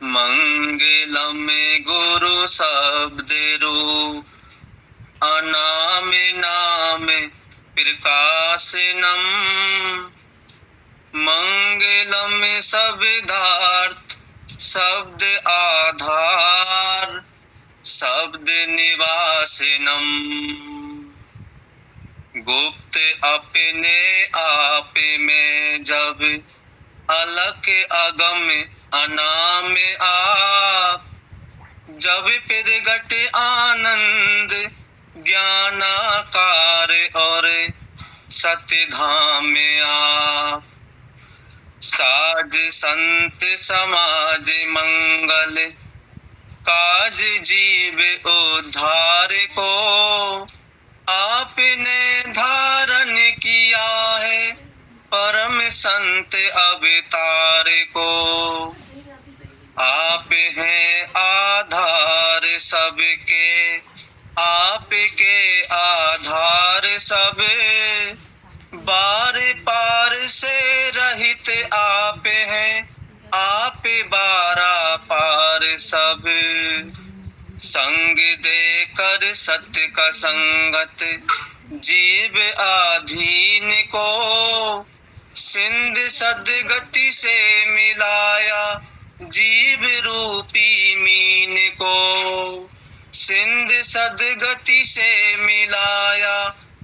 मंगलम गुरु शब्द रूप, अनाम नाम प्रकाशनम। मंगलम शब्दार्थ शब्द आधार, शब्द निवासनम। गुप्त अपने आप में जब, अलख अगम अनाम आप। जब प्रगट आनंद ज्ञानाकार और सत्य धाम आप। साज संत समाज मंगल, काज जीव उद्धार को। आपने धारण किया है परम संत अवतार को। आप हैं आधार सबके, आपके आधार सब। बार पार से रहित आप हैं, आप बारा पार सब। संग देकर सत्य का संगत, जीव आधीन को। सिंध सदगति से मिलाया, जीव रूपी मीन को। सिंध सदगति से मिलाया,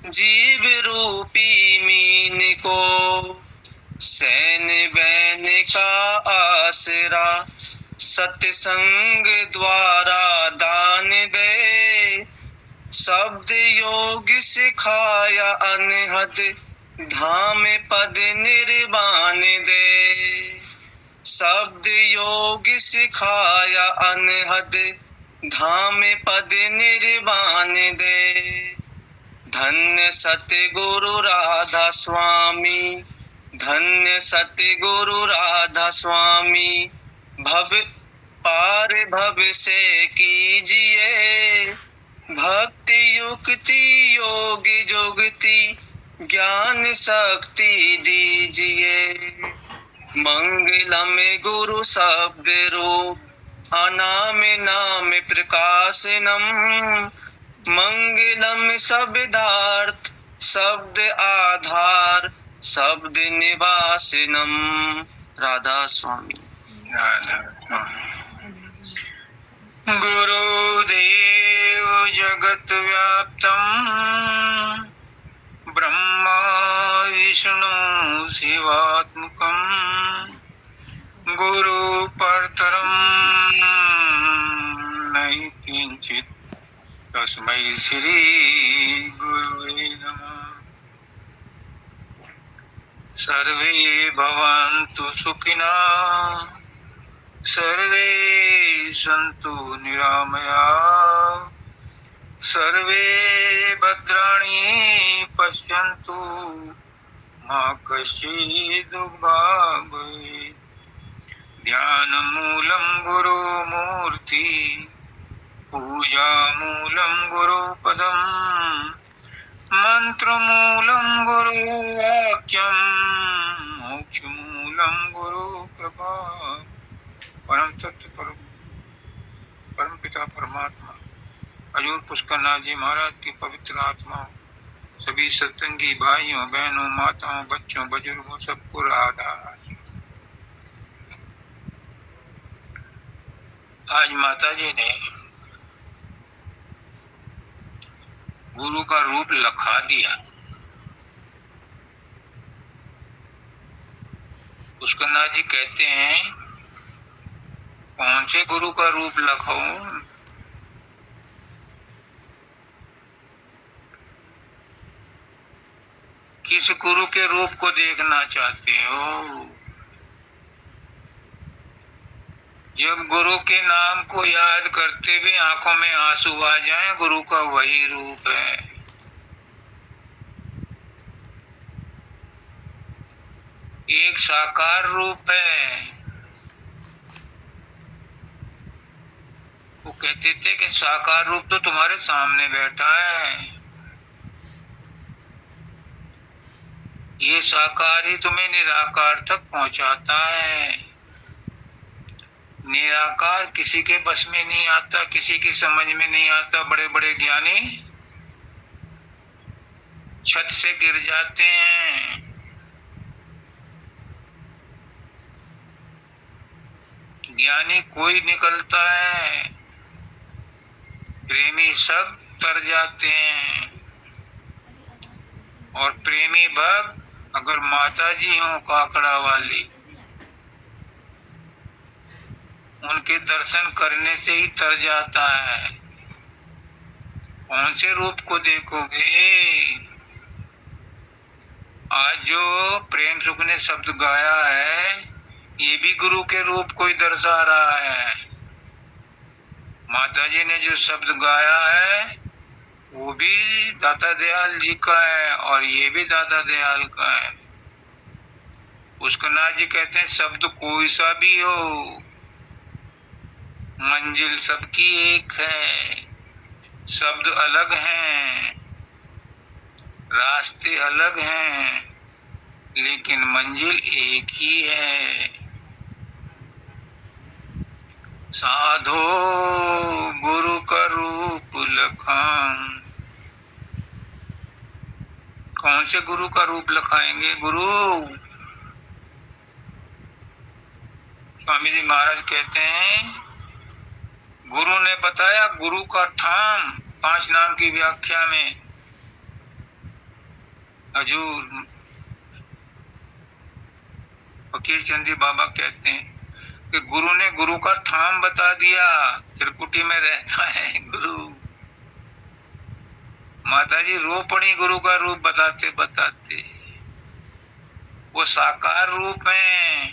जीव रूपी मीन को। सैन बैन का आसरा, सत्संग द्वारा दान दे। शब्द योग सिखाया अनहद, धाम पद निर्वाण दे। शब्द योग सिखाया अनहद, धाम पद निर्वाण दे। धन्य सतगुरु राधा स्वामी, धन्य सतगुरु राधा स्वामी। भव पार भव से कीजिए, भक्ति युक्ति योग जुगति, ज्ञान शक्ति दीजिए। मंगलम गुरु शब्द रूप, अनाम नाम प्रकाशनम। मंगलम शब्दार्थ शब्द आधार, शब्द निवासनम। राधा स्वामी। गुरुदेव जगत व्याप्तम, ब्रह्मा विष्णु शिवात्मकम। गुरु परतरम नहीं किंचित, तस्मै श्री गुरुवे नमः। सर्वे भवन्तु सुखिनः, सर्वे सन्तु निरामयाः। सर्वे भद्राणि पश्यन्तु, मा कश्चित् दुर्भाग् भवेत्। ध्यानमूलं गुरुमूर्ति, पूजामूलं गुरुपदम्। मंत्रमूलं गुरुवाक्यं, मोक्षमूलं गुरुकृपा। परम तत्व परम पिता परमात्मा हजूर पुष्करनाथ जी महाराज की पवित्र आत्मा, सभी सत्संगी भाइयों बहनों माताओं बच्चों बुजुर्गों सबको राधा। आज माता जी ने गुरु का रूप लखा दिया। पुष्करनाथ जी कहते हैं, कौन से गुरु का रूप लखाऊं? किस गुरु के रूप को देखना चाहते हो? जब गुरु के नाम को याद करते हुए आंखों में आंसू आ जाएं, गुरु का वही रूप है। एक साकार रूप है। वो कहते थे कि साकार रूप तो तुम्हारे सामने बैठा है, ये साकार ही तुम्हें निराकार तक पहुंचाता है। निराकार किसी के बस में नहीं आता, किसी की समझ में नहीं आता। बड़े बड़े ज्ञानी छत से गिर जाते हैं। ज्ञानी कोई निकलता है, प्रेमी सब तर जाते हैं। और प्रेमी भक्त अगर माता जी हो काकड़ा वाली, उनके दर्शन करने से ही तर जाता है। कौन से रूप को देखोगे? आज जो प्रेम सुख ने शब्द गाया है, ये भी गुरु के रूप को ही दर्शा रहा है। माता जी ने जो शब्द गाया है वो भी दाता दयाल जी का है, और ये भी दाता दयाल का है। पुष्करनाथ जी कहते हैं शब्द कोई सा भी हो, मंजिल सबकी एक है। शब्द अलग हैं, रास्ते अलग हैं, लेकिन मंजिल एक ही है। साधो गुरु का रूप लखान। कौन से गुरु का रूप लखाएंगे? गुरु स्वामी जी महाराज कहते हैं, गुरु ने बताया गुरु का ठाम 5 नाम की व्याख्या में। हजूर फकीर चंदी बाबा कहते हैं कि गुरु ने गुरु का ठाम बता दिया। त्रिकुटी में रहता है गुरु। माता जी रो पड़ी गुरु का रूप बताते बताते। वो साकार रूप है,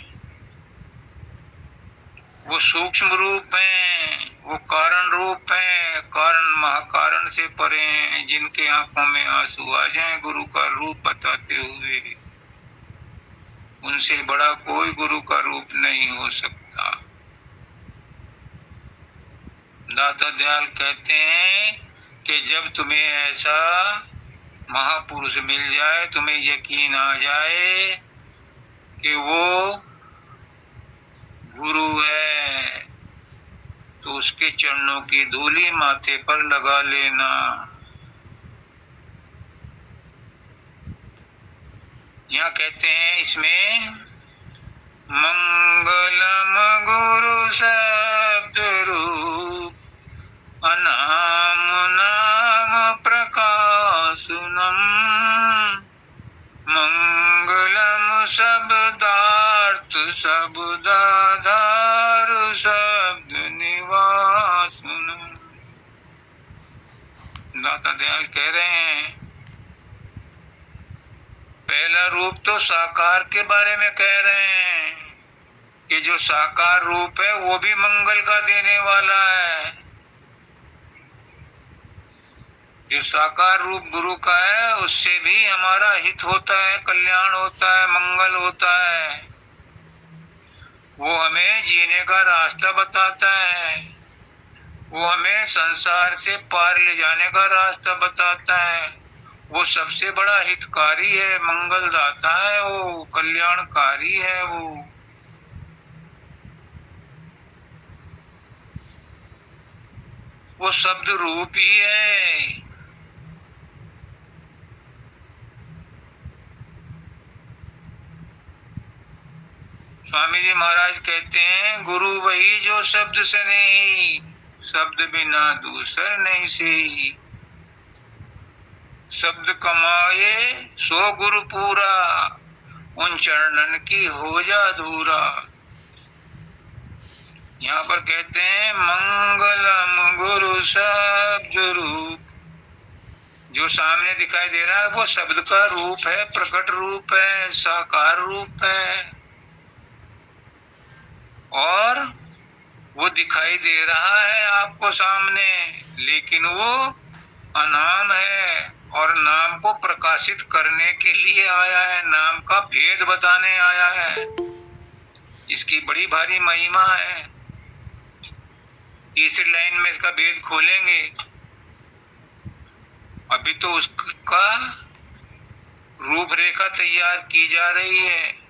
वो सूक्ष्म रूप है, वो कारण रूप है। कारण महाकारण से परे हैं, जिनके आंखों में आंसू आ जाएं गुरु का रूप बताते हुए। उनसे बड़ा कोई गुरु का रूप नहीं हो सकता। दाता दयाल कहते हैं कि जब तुम्हें ऐसा महापुरुष मिल जाए, तुम्हें यकीन आ जाए कि वो गुरु है, तो उसके चरणों की धूली माथे पर लगा लेना। यहाँ कहते हैं इसमें, मंगलम गुरु शब्द रूप अनाम नाम प्रकाशनम। मंगलम शब्दार्थ शब्दाधार शब्द निवासन। दाता दयाल कह रहे हैं, पहला रूप तो साकार के बारे में कह रहे हैं कि जो साकार रूप है वो भी मंगल का देने वाला है। जो साकार रूप गुरु का है उससे भी हमारा हित होता है, कल्याण होता है, मंगल होता है। वो हमें जीने का रास्ता बताता है, वो हमें संसार से पार ले जाने का रास्ता बताता है। वो सबसे बड़ा हितकारी है, मंगलदाता है, वो कल्याणकारी है। वो शब्द रूप ही है। स्वामी जी महाराज कहते हैं, गुरु वही जो शब्द से नहीं, शब्द बिना दूसर नहीं से। शब्द कमाए सो गुरु पूरा, उन चरणन की हो जा धूरा। यहाँ पर कहते हैं, मंगलम गुरु शब्द रूप। जो सामने दिखाई दे रहा है वो शब्द का रूप है, प्रकट रूप है, साकार रूप है। और वो दिखाई दे रहा है आपको सामने, लेकिन वो अनाम है और नाम को प्रकाशित करने के लिए आया है, नाम का भेद बताने आया है। इसकी बड़ी भारी महिमा है। तीसरी लाइन में इसका भेद खोलेंगे। अभी तो उसका रूपरेखा तैयार की जा रही है।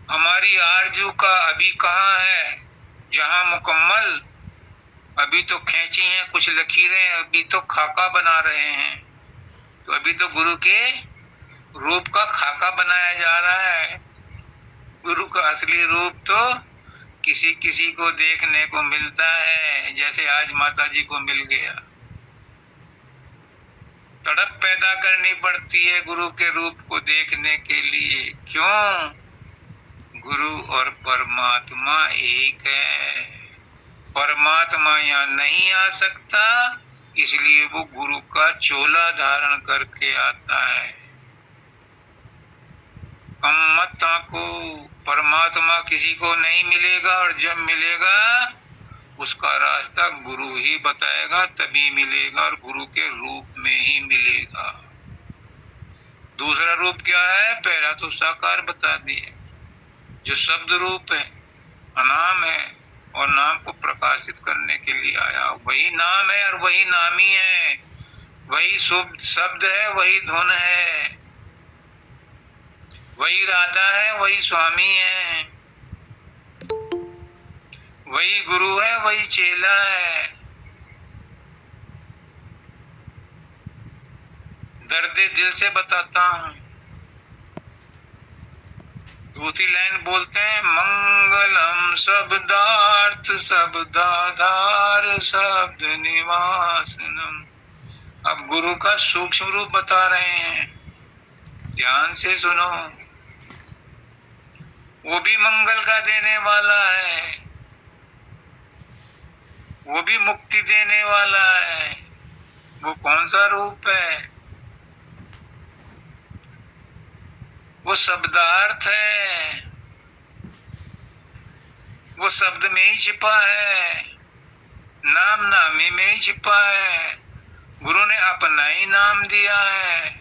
हमारी आरजू का अभी कहाँ है जहां मुकम्मल, अभी तो खींची हैं कुछ लकीरें, अभी तो खाका बना रहे हैं। तो अभी तो गुरु के रूप का खाका बनाया जा रहा है। गुरु का असली रूप तो किसी किसी को देखने को मिलता है, जैसे आज माता जी को मिल गया। तड़प पैदा करनी पड़ती है गुरु के रूप को देखने के लिए। क्यों? गुरु और परमात्मा एक है। परमात्मा यहाँ नहीं आ सकता, इसलिए वो गुरु का चोला धारण करके आता है। कम मत आंको, परमात्मा किसी को नहीं मिलेगा, और जब मिलेगा उसका रास्ता गुरु ही बताएगा, तभी मिलेगा, और गुरु के रूप में ही मिलेगा। दूसरा रूप क्या है? पहला तो साकार बता दिए, जो शब्द रूप है, अनाम है, और नाम को प्रकाशित करने के लिए आया। वही नाम है और वही नामी है, वही शुभ शब्द है, वही धुन है, वही राधा है, वही स्वामी है, वही गुरु है, वही चेला है। दर्द दिल से बताता हूँ। दूसरी लाइन बोलते हैं, मंगलम शब्दार्थ शब्दाधार शब्द निवासनम। अब गुरु का सूक्ष्म रूप बता रहे हैं, ध्यान से सुनो। वो भी मंगल का देने वाला है, वो भी मुक्ति देने वाला है। वो कौन सा रूप है? वो शब्दार्थ है, वो शब्द में ही छिपा है, नाम नामी में ही छिपा है। गुरु ने अपना ही नाम दिया है।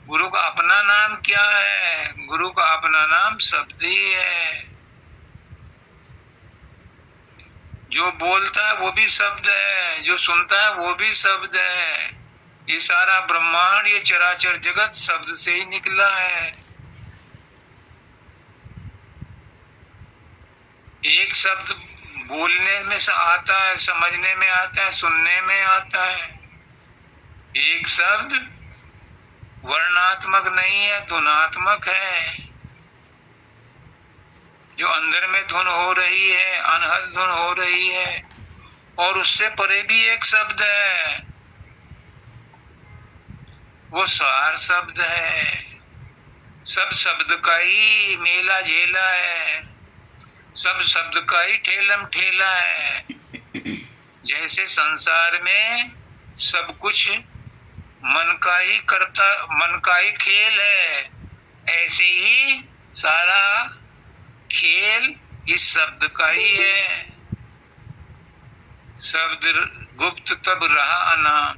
गुरु का अपना नाम क्या है? गुरु का अपना नाम शब्द ही है। जो बोलता है वो भी शब्द है, जो सुनता है वो भी शब्द है। ये सारा ब्रह्मांड, ये चराचर जगत शब्द से ही निकला है। एक शब्द बोलने में से आता है, समझने में आता है, सुनने में आता है। एक शब्द वर्णात्मक नहीं है, धुनात्मक है। जो अंदर में धुन हो रही है, अनहद धुन हो रही है, और उससे परे भी एक शब्द है, वो सार शब्द है। सब शब्द का ही मेला झेला है, सब शब्द का ही ठेलम ठेला है। जैसे संसार में सब कुछ मन का ही करता, मन का ही खेल है, ऐसे ही सारा खेल इस शब्द का ही है। शब्द गुप्त तब रहा अनाम,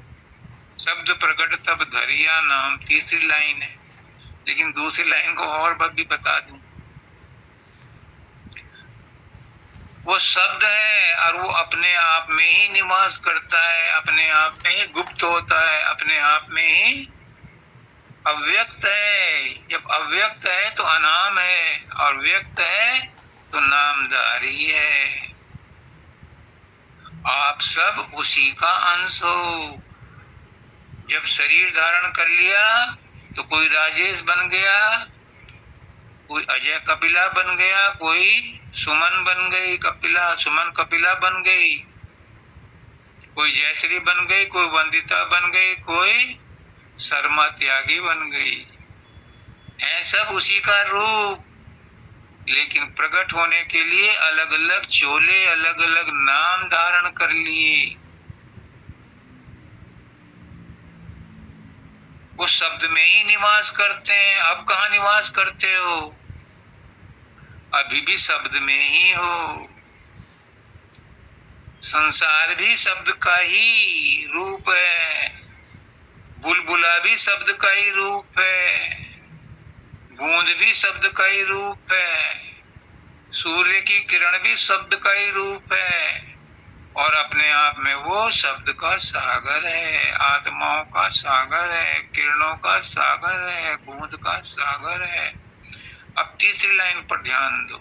शब्द प्रकट तब धरिया नाम। तीसरी लाइन है, लेकिन दूसरी लाइन को और भी बता दूं। वो शब्द है और वो अपने आप में ही निवास करता है, अपने आप में ही गुप्त होता है, अपने आप में ही अव्यक्त है। जब अव्यक्त है तो अनाम है, और व्यक्त है तो नामधारी है। आप सब उसी का अंश हो। जब शरीर धारण कर लिया तो कोई राजेश बन गया, कोई अजय कपिला बन गया, कोई सुमन बन गई, कपिला सुमन कपिला बन गई, कोई जयश्री बन गई, कोई वंदिता बन गई, कोई शर्मा त्यागी बन गई। है सब उसी का रूप, लेकिन प्रकट होने के लिए अलग अलग चोले, अलग अलग नाम धारण कर लिए। वो शब्द में ही निवास करते हैं। अब कहाँ निवास करते हो? अभी भी शब्द में ही हो। संसार भी शब्द का ही रूप है, बुलबुला भी शब्द का ही रूप है, बूंद भी शब्द का ही रूप है, सूर्य की किरण भी शब्द का ही रूप है, और अपने आप में वो शब्द का सागर है, आत्माओं का सागर है, किरणों का सागर है, बूंद का सागर है। अब तीसरी लाइन पर ध्यान दो,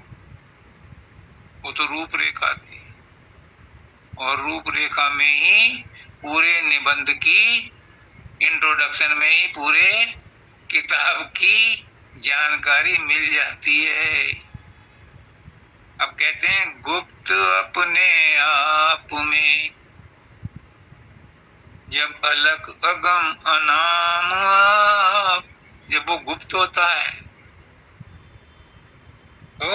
वो तो रूपरेखा थी, और रूपरेखा में ही पूरे निबंध की इंट्रोडक्शन में ही पूरे किताब की जानकारी मिल जाती है। अब कहते हैं गुप्त अपने आप में, जब अलग अगम अनाम आप, जब वो गुप्त होता है तो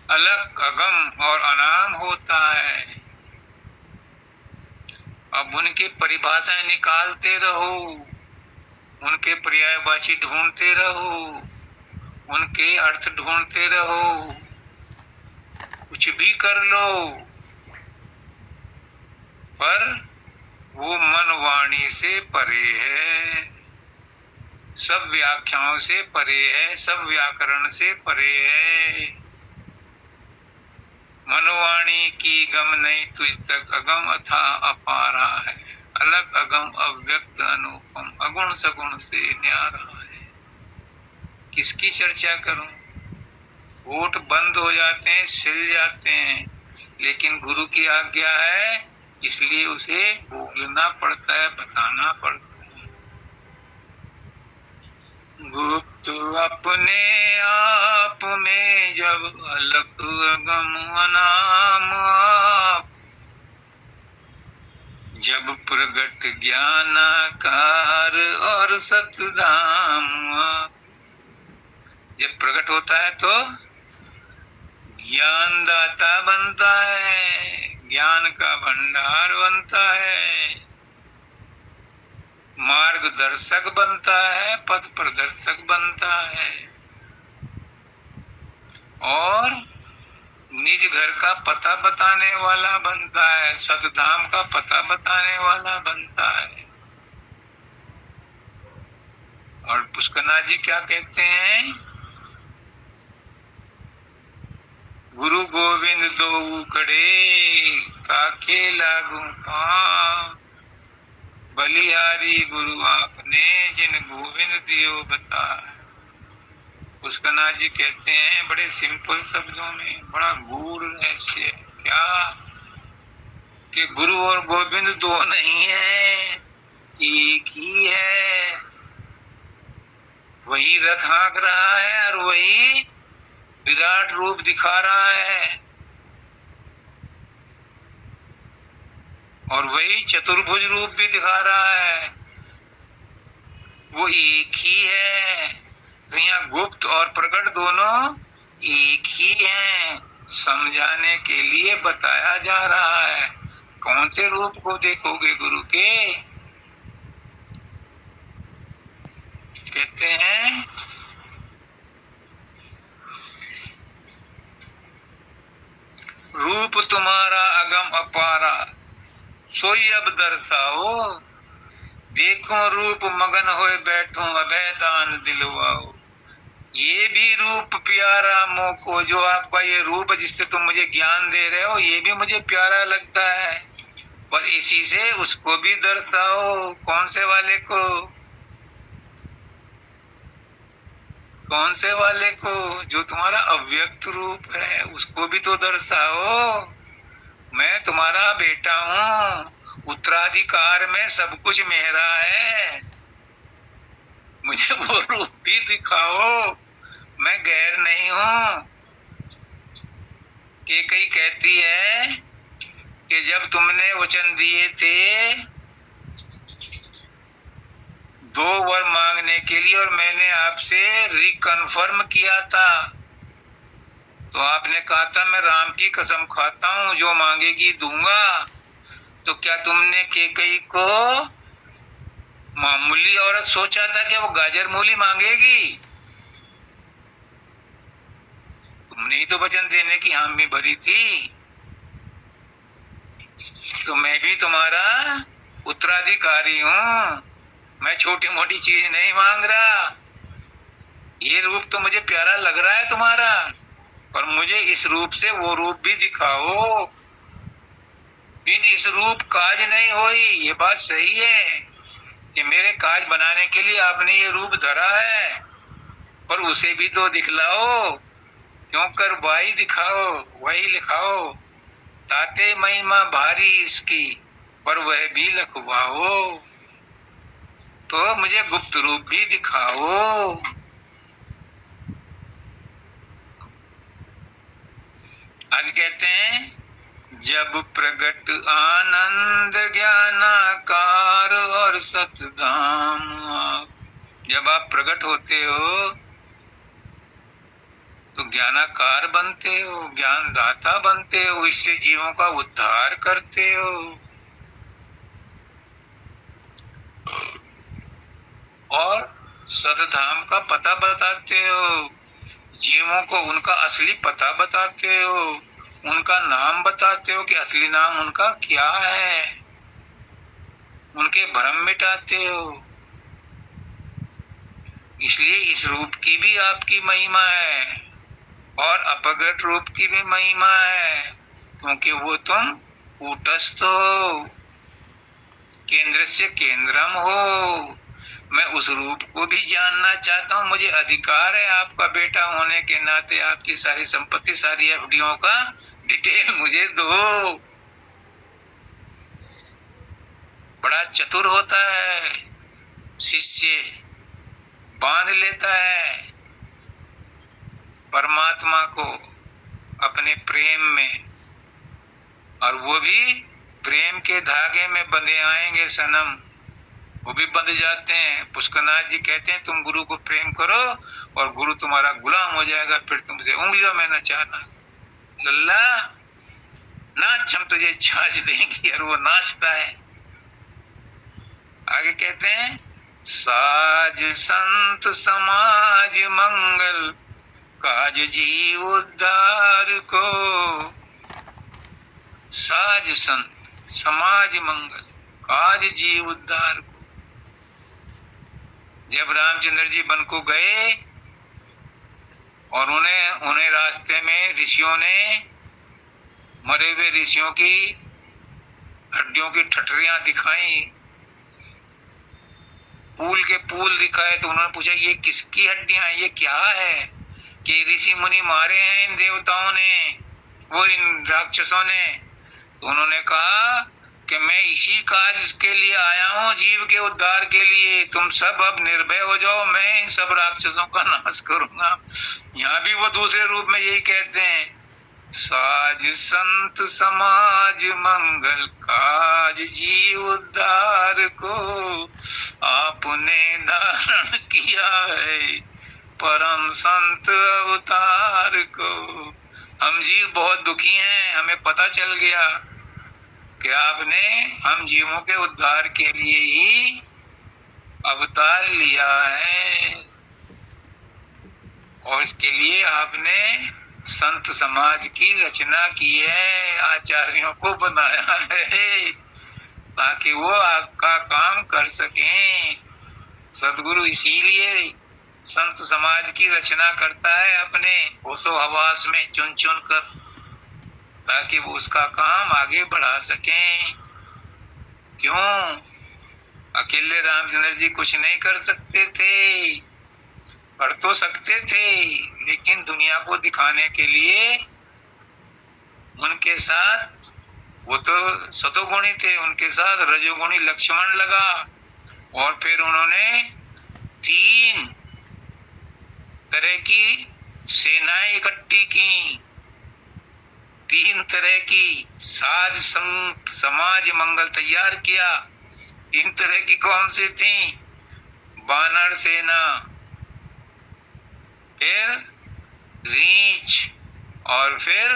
अलग अगम और अनाम होता है। अब उनकी परिभाषाएं निकालते रहो, उनके पर्यायवाची ढूंढते रहो, उनके अर्थ ढूंढते रहो, कुछ भी कर लो, पर वो मन वाणी से परे है, सब व्याख्याओं से परे है, सब व्याकरण से परे है। मनोवाणी की गम नहीं तुझ तक अगम अथा अपारा है, अलग अगम अव्यक्त अनुपम अगुण सगुण से न्यारा है। किसकी चर्चा करूं? होठ बंद हो जाते हैं, सिल जाते हैं, लेकिन गुरु की आज्ञा है इसलिए उसे बोलना पड़ता है, बताना पड़ता है। गुप्त अपने आप में जब अलग अगम अनाम आप, जब प्रगट ज्ञानाकार और सतधाम आप। जब प्रकट होता है तो ज्ञान दाता बनता है, ज्ञान का भंडार बनता है, मार्गदर्शक बनता है, पथ प्रदर्शक बनता है, और निज घर का पता बताने वाला बनता है, सतधाम का पता बताने वाला बनता है। और पुष्करनाथ जी क्या कहते हैं? गुरु गोविंद दो खड़े काके लागू पांव, बलिहारी गुरु आपने जिन गोविंद दियो बता। पुष्करनाथ जी कहते हैं बड़े सिंपल शब्दों में, बड़ा गूढ़ रहस्य, क्या कि गुरु और गोविंद दो नहीं है, एक ही है। वही रथ हाँक रहा है और वही विराट रूप दिखा रहा है, और वही चतुर्भुज रूप भी दिखा रहा है, वो एक ही है। तो यहाँ गुप्त और प्रकट दोनों एक ही हैं, समझाने के लिए बताया जा रहा है। कौन से रूप को देखोगे गुरु के? कहते हैं रूप तुम्हारा अगम अपारा, सोई अब दर्शाओ, देखो रूप मगन होए बैठो अभय दान दिलवाओ। ये भी रूप प्यारा मोको, जो आपका ये रूप जिससे तुम मुझे ज्ञान दे रहे हो, ये भी मुझे प्यारा लगता है, पर इसी से उसको भी दर्शाओ। कौन से वाले को? कौन से वाले को? जो तुम्हारा अव्यक्त रूप है, उसको भी तो दर्शाओ। मैं तुम्हारा बेटा हूँ, उत्तराधिकार में सब कुछ मेरा है, मुझे वो रूप भी दिखाओ, मैं गैर नहीं हूँ। केकई कहती है कि जब तुमने वचन दिए थे 2 वर मांगने के लिए और मैंने आपसे रिकन्फर्म किया था, तो आपने कहा था मैं राम की कसम खाता हूँ जो मांगेगी दूंगा। तो क्या तुमने केकई को मामूली औरत सोचा था कि वो गाजर मूली मांगेगी? तुमने ही तो वचन देने की हामी भरी थी। तो मैं भी तुम्हारा उत्तराधिकारी हूँ, मैं छोटी मोटी चीज नहीं मांग रहा। ये रूप तो मुझे प्यारा लग रहा है तुम्हारा, पर मुझे इस रूप से वो रूप भी दिखाओ। बिन इस रूप काज नहीं होई, ये बात सही है कि मेरे काज बनाने के लिए आपने ये रूप धरा है, पर उसे भी तो दिखलाओ, क्यों कर वही दिखाओ, वही लिखाओ। ताते महिमा भारी इसकी, पर वह भी लखवाओ। तो मुझे गुप्त रूप भी दिखाओ। आगे कहते हैं, जब प्रगट आनंद ज्ञानाकार और सतधाम आप। जब आप प्रकट होते हो तो ज्ञानाकार बनते हो, ज्ञानदाता बनते हो, इससे जीवों का उद्धार करते हो और सतधाम का पता बताते हो। जीवों को उनका असली पता बताते हो, उनका नाम बताते हो कि असली नाम उनका क्या है, उनके भ्रम मिटाते हो। इसलिए इस रूप की भी आपकी महिमा है और अपगट रूप की भी महिमा है, क्योंकि वो तुम कूटस्थ हो, केंद्र से केंद्रम हो। मैं उस रूप को भी जानना चाहता हूँ, मुझे अधिकार है आपका बेटा होने के नाते, आपकी सारी संपत्ति, सारी एफडीओ का डिटेल मुझे दो। बड़ा चतुर होता है शिष्य, बांध लेता है परमात्मा को अपने प्रेम में, और वो भी प्रेम के धागे में बंधे आएंगे सनम, वो भी बंध जाते हैं। पुष्करनाथ जी कहते हैं, तुम गुरु को प्रेम करो और गुरु तुम्हारा गुलाम हो जाएगा, फिर तुमसे उंगलियों में नचाना। लल्ला नाच, हम तुझे छाछ देंगे, और वो नाचता है। आगे कहते हैं, साज संत समाज मंगल काज जीव उद्धार को। साज संत समाज मंगल काज जीव उद्धार को। जब रामचंद्र जी वन को गए और उन्हें रास्ते में ऋषियों ने मरे हुए ऋषियों की हड्डियों की ठठरियां दिखाई, पूल के पूल दिखाए, तो उन्होंने पूछा ये किसकी हड्डियां हैं, ये क्या है? कि ऋषि मुनि मारे हैं इन देवताओं ने, वो इन राक्षसों ने। तो उन्होंने कहा कि मैं इसी कार्य के लिए आया हूँ, जीव के उद्धार के लिए। तुम सब अब निर्भय हो जाओ, मैं इन सब राक्षसों का नाश करूंगा। यहाँ भी वो दूसरे रूप में यही कहते हैं, साज संत समाज मंगल काज जीव उद्धार को, आपने धारण किया है परम संत अवतार को। हम जीव बहुत दुखी हैं, हमें पता चल गया कि आपने हम जीवों के उद्धार के लिए ही अवतार लिया है, और इसके लिए आपने संत समाज की रचना की है, आचार्यों को बनाया है, ताकि वो आपका काम कर सकें। सदगुरु इसीलिए संत समाज की रचना करता है अपने होशो हवास में चुन चुन कर, ताकि वो उसका काम आगे बढ़ा सकें। क्यों? अकेले रामचंद्र जी कुछ नहीं कर सकते थे, कर तो सकते थे, लेकिन दुनिया को दिखाने के लिए उनके साथ, वो तो सतोगुणी थे, उनके साथ रजोगुणी लक्ष्मण लगा, और फिर उन्होंने 3 तरह की सेनाएं इकट्ठी की, 3 तरह की साज समाज मंगल तैयार किया। 3 तरह की कौन सी थी? बानर सेना, फिर रीछ, और फिर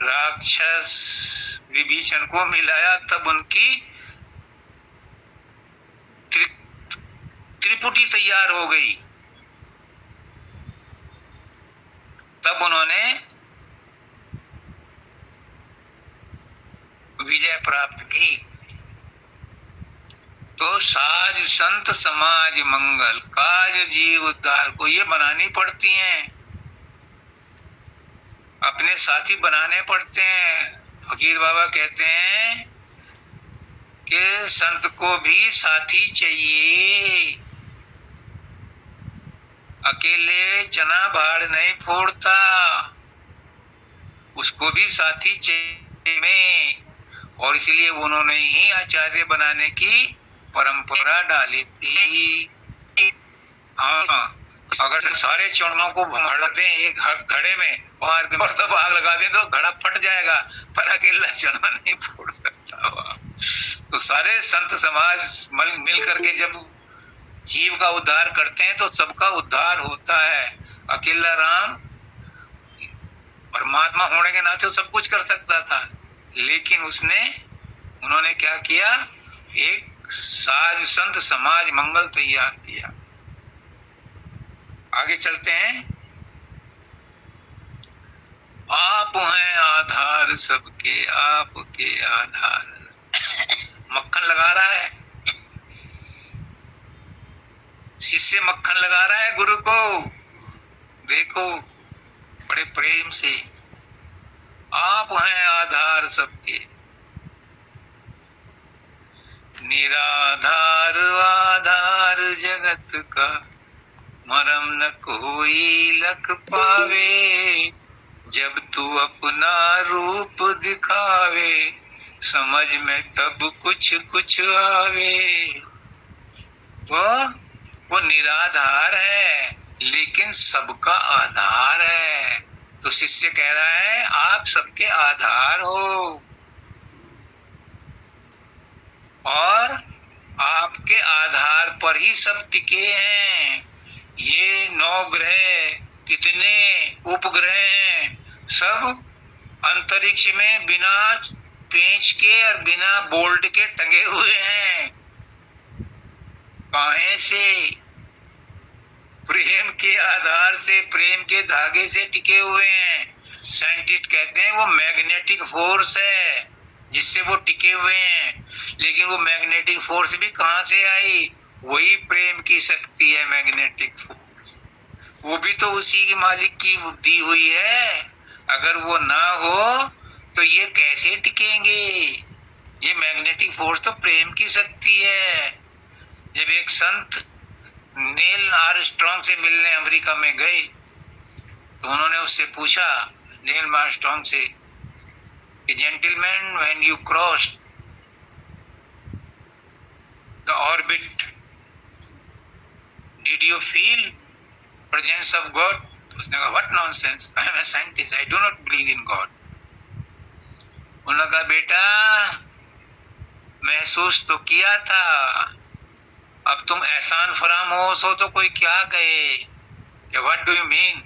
राक्षस। विभीषण को मिलाया तब उनकी त्रिपुटी तैयार हो गई। तब उन्होंने विजय प्राप्त की। तो साज संत समाज मंगल काज जीव उद्धार को ये बनानी पड़ती हैं, अपने साथी बनाने पड़ते हैं। फकीर बाबा कहते हैं कि संत को भी साथी चाहिए। अकेले चना भाड़ नहीं फोड़ता, उसको भी साथी चाहिए में, और इसलिए उन्होंने ही आचार्य बनाने की परंपरा डाली थी। हाँ, अगर सारे चरणों को भर दें एक घड़े में और तब आग लगा दें तो घड़ा फट जाएगा, पर अकेला चना नहीं फोड़ सकता। तो सारे संत समाज मिल करके जब जीव का उद्धार करते हैं तो सबका उद्धार होता है। अकेला राम परमात्मा होने के नाते सब कुछ कर सकता था, लेकिन उन्होंने क्या किया, एक साज संत समाज मंगल तैयार किया। आगे चलते हैं। आप हैं आधार सबके, आपके आधार। मक्खन लगा रहा है शिष्य, मक्खन लगा रहा है गुरु को, देखो बड़े प्रेम से। आप हैं आधार सबके, निराधार आधार जगत का, मरम न कोई लख पावे, जब तू अपना रूप दिखावे, समझ में तब कुछ कुछ आवे। वो निराधार है लेकिन सबका आधार है। तो शिष्य कह रहा है आप सबके आधार हो, और आपके आधार पर ही सब टिके हैं। ये 9 ग्रह, कितने उपग्रह हैं, सब अंतरिक्ष में बिना पेंच के और बिना बोल्ट के टंगे हुए हैं। काहे से? प्रेम के आधार से, प्रेम के धागे से टिके हुए हैं। साइंटिस्ट कहते हैं वो मैग्नेटिक फोर्स है जिससे वो टिके हुए हैं। लेकिन वो मैग्नेटिक फोर्स भी कहां से आई? वही प्रेम की शक्ति है मैग्नेटिक फोर्स, वो भी तो उसी के मालिक की दी हुई है। अगर वो ना हो तो ये कैसे टिकेंगे? ये मैग्नेटिक फोर्स तो प्रेम की शक्ति है। जब एक संत नील आर्मस्ट्रांग से मिलने अमेरिका में गए तो उन्होंने उससे पूछा, नील आर्मस्ट्रांग से, gentleman when you crossed the orbit did you feel presence of God? उसने कहा what nonsense, I am a scientist, I do not believe in God. उन्होंने कहा बेटा महसूस तो किया था, अब तुम एहसान फरामोश हो तो कोई क्या कहे। कि व्हाट डू यू मीन?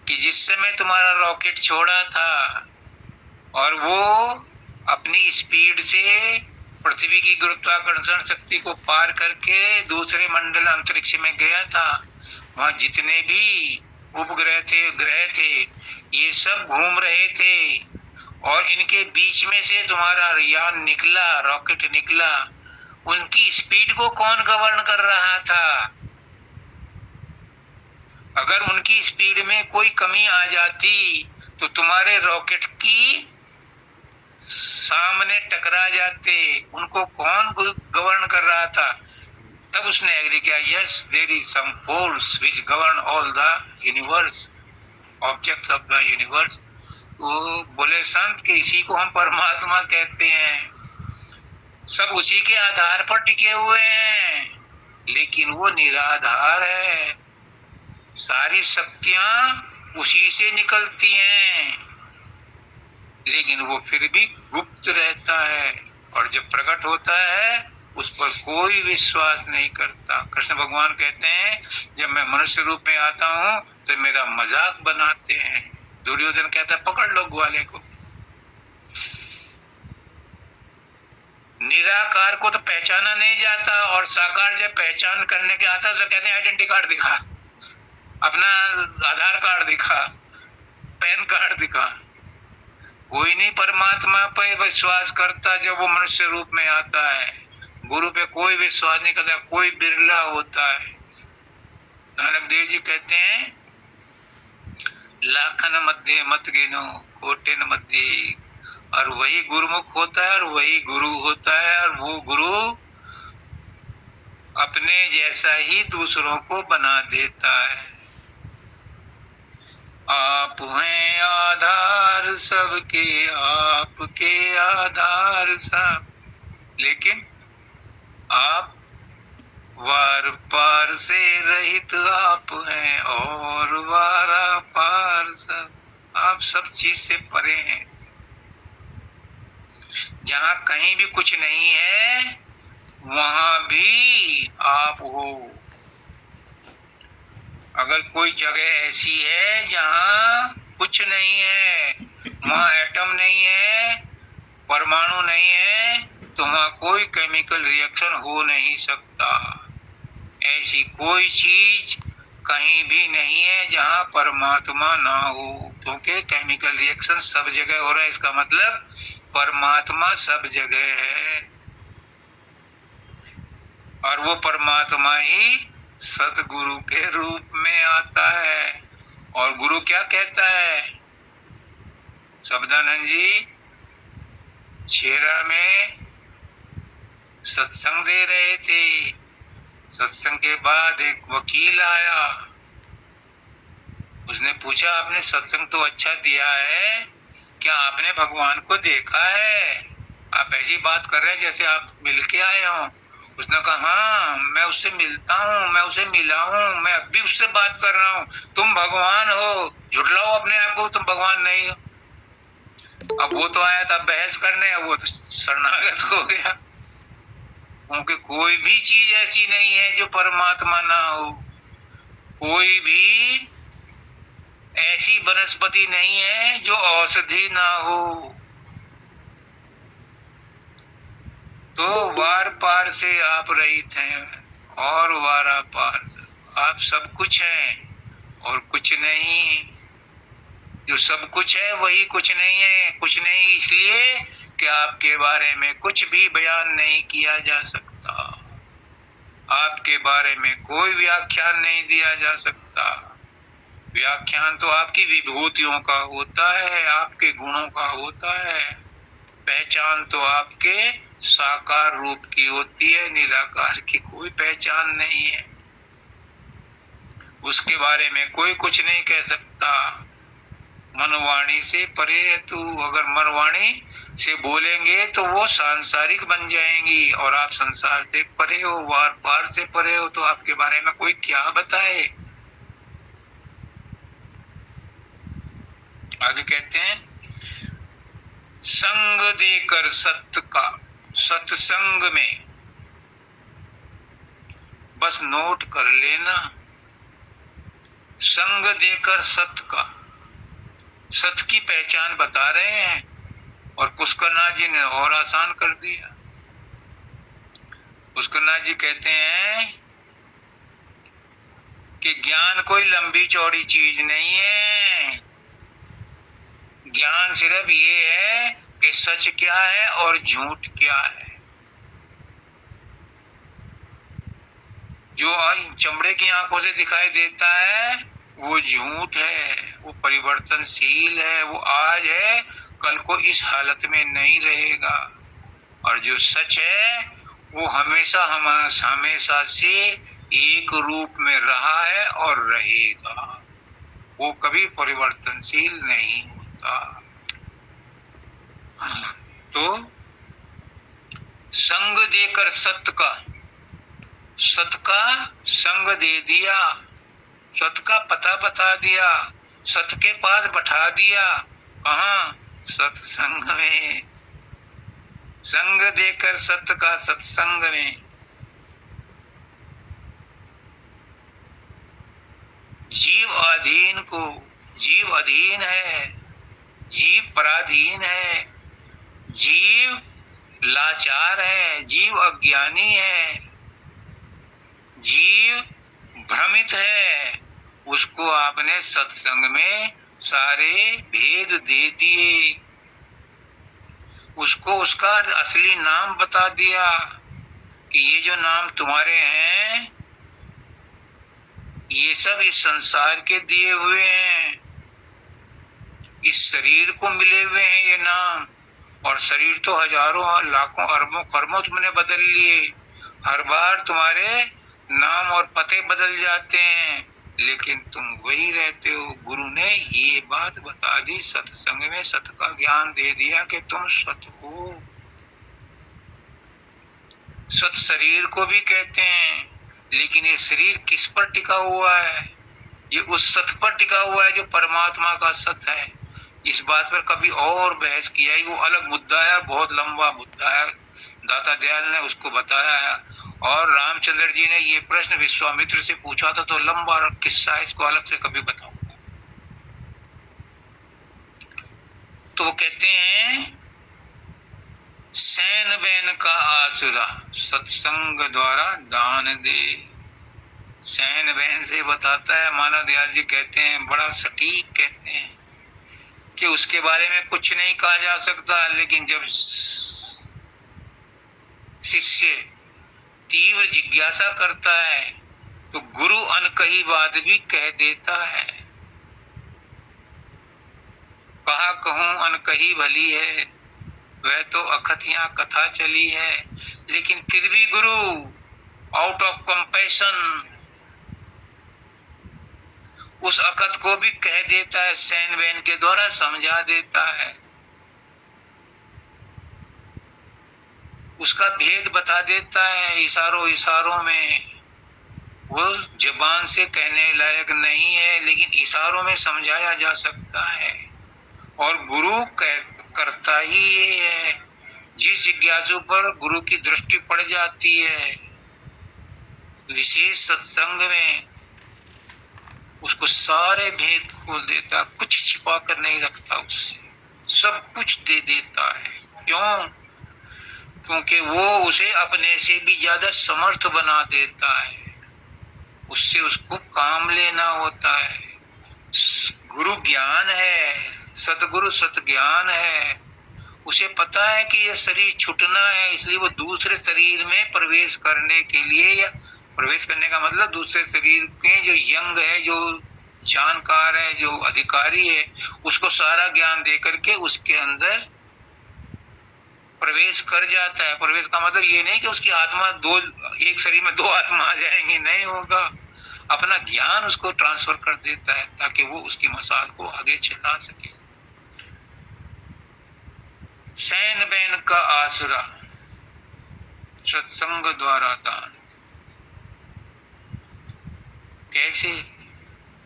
कि जिस समय तुम्हारा रॉकेट छोड़ा था और वो अपनी स्पीड से पृथ्वी की गुरुत्वाकर्षण शक्ति को पार करके दूसरे मंडल अंतरिक्ष में गया था, वहां जितने भी उपग्रह थे, ग्रह थे, ये सब घूम रहे थे, और इनके बीच में से तुम्हारा यान निकला, रॉकेट निकला। उनकी स्पीड को कौन गवर्न कर रहा था? अगर उनकी स्पीड में कोई कमी आ जाती तो तुम्हारे रॉकेट की सामने टकरा जाते। उनको कौन गवर्न कर रहा था? तब उसने एग्री किया, yes there is some force which govern all the universe, objects of the universe. वो बोले संत के इसी को हम परमात्मा कहते हैं। सब उसी के आधार पर टिके हुए हैं, लेकिन वो निराधार है। सारी शक्तियां उसी से निकलती हैं, लेकिन वो फिर भी गुप्त रहता है, और जब प्रकट होता है उस पर कोई विश्वास नहीं करता। कृष्ण भगवान कहते हैं जब मैं मनुष्य रूप में आता हूं तो मेरा मजाक बनाते हैं। दुर्योधन कहता है पकड़ लो ग्वाले को। निराकार को तो पहचाना नहीं जाता, और साकार जब पहचान करने के आता तो कहते हैं आइडेंटिटी कार्ड दिखा, अपना आधार कार्ड दिखा, पैन कार्ड दिखा। कोई नहीं परमात्मा पे विश्वास करता जब वो मनुष्य रूप में आता है। गुरु पे कोई विश्वास नहीं करता, कोई बिरला होता है। नानक देव जी कहते हैं लाखन मध्य मत गिनो कोटिन मध्य, और वही गुरुमुख होता है और वही गुरु होता है, और वो गुरु अपने जैसा ही दूसरों को बना देता है। आप हैं आधार सबके, आपके आधार सब, लेकिन आप वार पार से रहित आप हैं और वारा पार सब, आप सब चीज से परे हैं। जहाँ कहीं भी कुछ नहीं है वहां भी आप हो। अगर कोई जगह ऐसी है जहाँ कुछ नहीं है, वहां एटम नहीं है, परमाणु नहीं है, तो वहां कोई केमिकल रिएक्शन हो नहीं सकता। ऐसी कोई चीज कहीं भी नहीं है जहाँ परमात्मा ना हो, क्योंकि केमिकल रिएक्शन सब जगह हो रहा है। इसका मतलब परमात्मा सब जगह है, और वो परमात्मा ही सतगुरु के रूप में आता है। और गुरु क्या कहता है? शब्दानंद जी छेरा में सत्संग दे रहे थे। सत्संग के बाद एक वकील आया, उसने पूछा आपने सत्संग तो अच्छा दिया है, क्या आपने भगवान को देखा है? आप ऐसी बात कर रहे हैं जैसे आप मिल के आए हो। उसने कहा हाँ मैं उससे मिलता हूँ, मैं उसे मिला हूँ, मैं अब भी उससे बात कर रहा हूँ। तुम भगवान हो, झुठलाओ अपने आप को, तुम भगवान नहीं हो। अब वो तो आया था बहस करने, वो तो शरणागत हो गया, क्योंकि कोई भी चीज ऐसी नहीं है जो परमात्मा ना हो। कोई भी ऐसी वनस्पति नहीं है जो औषधि ना हो। तो वार पार से आप रहित हैं और वारा पार से आप सब कुछ हैं और कुछ नहीं। जो सब कुछ है वही कुछ नहीं है। कुछ नहीं इसलिए कि आपके बारे में कुछ भी बयान नहीं किया जा सकता, आपके बारे में कोई व्याख्यान नहीं दिया जा सकता। व्याख्यान तो आपकी विभूतियों का होता है, आपके गुणों का होता है। पहचान तो आपके साकार रूप की होती है, निराकार की कोई पहचान नहीं है। उसके बारे में कोई कुछ नहीं कह सकता। मनवाणी से परे है तू। अगर मनवाणी से बोलेंगे तो वो सांसारिक बन जाएंगी, और आप संसार से परे हो, वार पार से परे हो, तो आपके बारे में कोई क्या बताए। आगे कहते हैं संग देकर सत्य का, सत्संग में बस नोट कर लेना, संग देकर सत्य का, सत्य की पहचान बता रहे हैं। और पुष्करनाथ जी ने और आसान कर दिया। पुष्करनाथ जी कहते हैं कि ज्ञान कोई लंबी चौड़ी चीज नहीं है। ज्ञान सिर्फ ये है कि सच क्या है और झूठ क्या है। जो चमड़े की आंखों से दिखाई देता है वो झूठ है, वो परिवर्तनशील है, वो आज है कल को इस हालत में नहीं रहेगा। और जो सच है वो हमेशा हमेशा से एक रूप में रहा है और रहेगा, वो कभी परिवर्तनशील नहीं होता। तो संग देकर सत्य का, सत्य का संग दे दिया, सत्य का पता बता दिया, सत्य के पास बैठा दिया। कहाँ? सत्संग में। संग देकर सत्य का सत्संग में। जीव अधीन को, जीव अधीन है, जीव पराधीन है, जीव लाचार है, जीव अज्ञानी है, जीव भ्रमित है। उसको आपने सत्संग में सारे भेद दे दिए, उसको उसका असली नाम बता दिया कि ये जो नाम तुम्हारे हैं ये सब इस संसार के दिए हुए हैं, इस शरीर को मिले हुए हैं ये नाम। और शरीर तो हजारों लाखों अरबों खरबों तुमने बदल लिए, हर बार तुम्हारे नाम और पते बदल जाते हैं, लेकिन तुम वही रहते हो। गुरु ने ये बात बता दी, सत्संग में सत का ज्ञान दे दिया कि तुम सत हो। सत शरीर को भी कहते हैं, लेकिन ये शरीर किस पर टिका हुआ है? ये उस सत पर टिका हुआ है जो परमात्मा का सत है। इस बात पर कभी और बहस किया है, वो अलग मुद्दा है, बहुत लंबा मुद्दा है। दाता दयाल ने उसको बताया है। और रामचंद्र जी ने ये प्रश्न विश्वामित्र से पूछा था, तो लंबा किस्सा है, इसको अलग से कभी बताऊंगा। तो वो कहते हैं, सैन बैन का आसुरा सत्संग द्वारा दान दे। सैन बैन से बताता है, मानव दयाल जी कहते हैं, बड़ा सटीक कहते हैं कि उसके बारे में कुछ नहीं कहा जा सकता, लेकिन जब शिष्य तीव्र जिज्ञासा करता है तो गुरु अनकही बात भी कह देता है। कहा कहूं अनकही भली है, वह तो अखतियां कथा चली है, लेकिन फिर भी गुरु आउट ऑफ कंपैशन उस अकथ को भी कह देता है, सैन बैन के द्वारा समझा देता है, उसका भेद बता देता है इशारों इशारों में। वो जबान से कहने लायक नहीं है, लेकिन इशारों में समझाया जा सकता है। और गुरु करता ही ये है, जिस जिज्ञासु पर गुरु की दृष्टि पड़ जाती है विशेष सत्संग में, उसको सारे भेद खोल देता, कुछ छिपा कर नहीं रखता, उससे सब कुछ दे देता है। क्यों? क्योंकि वो उसे अपने से भी ज्यादा समर्थ बना देता है, उससे उसको काम लेना होता है। गुरु ज्ञान है, सतगुरु सत ज्ञान है, उसे पता है कि यह शरीर छूटना है, इसलिए वो दूसरे शरीर में प्रवेश करने के लिए, या प्रवेश करने का मतलब दूसरे शरीर के जो यंग है, जो जानकार है, जो अधिकारी है, उसको सारा ज्ञान दे करके उसके अंदर प्रवेश कर जाता है। प्रवेश का मतलब ये नहीं कि उसकी आत्मा दो, एक शरीर में दो आत्मा आ जाएंगी, नहीं होगा। अपना ज्ञान उसको ट्रांसफर कर देता है ताकि वो उसकी मसाल को आगे चला सके। सैन बैन का आसरा सत्संग द्वारा दान। कैसे?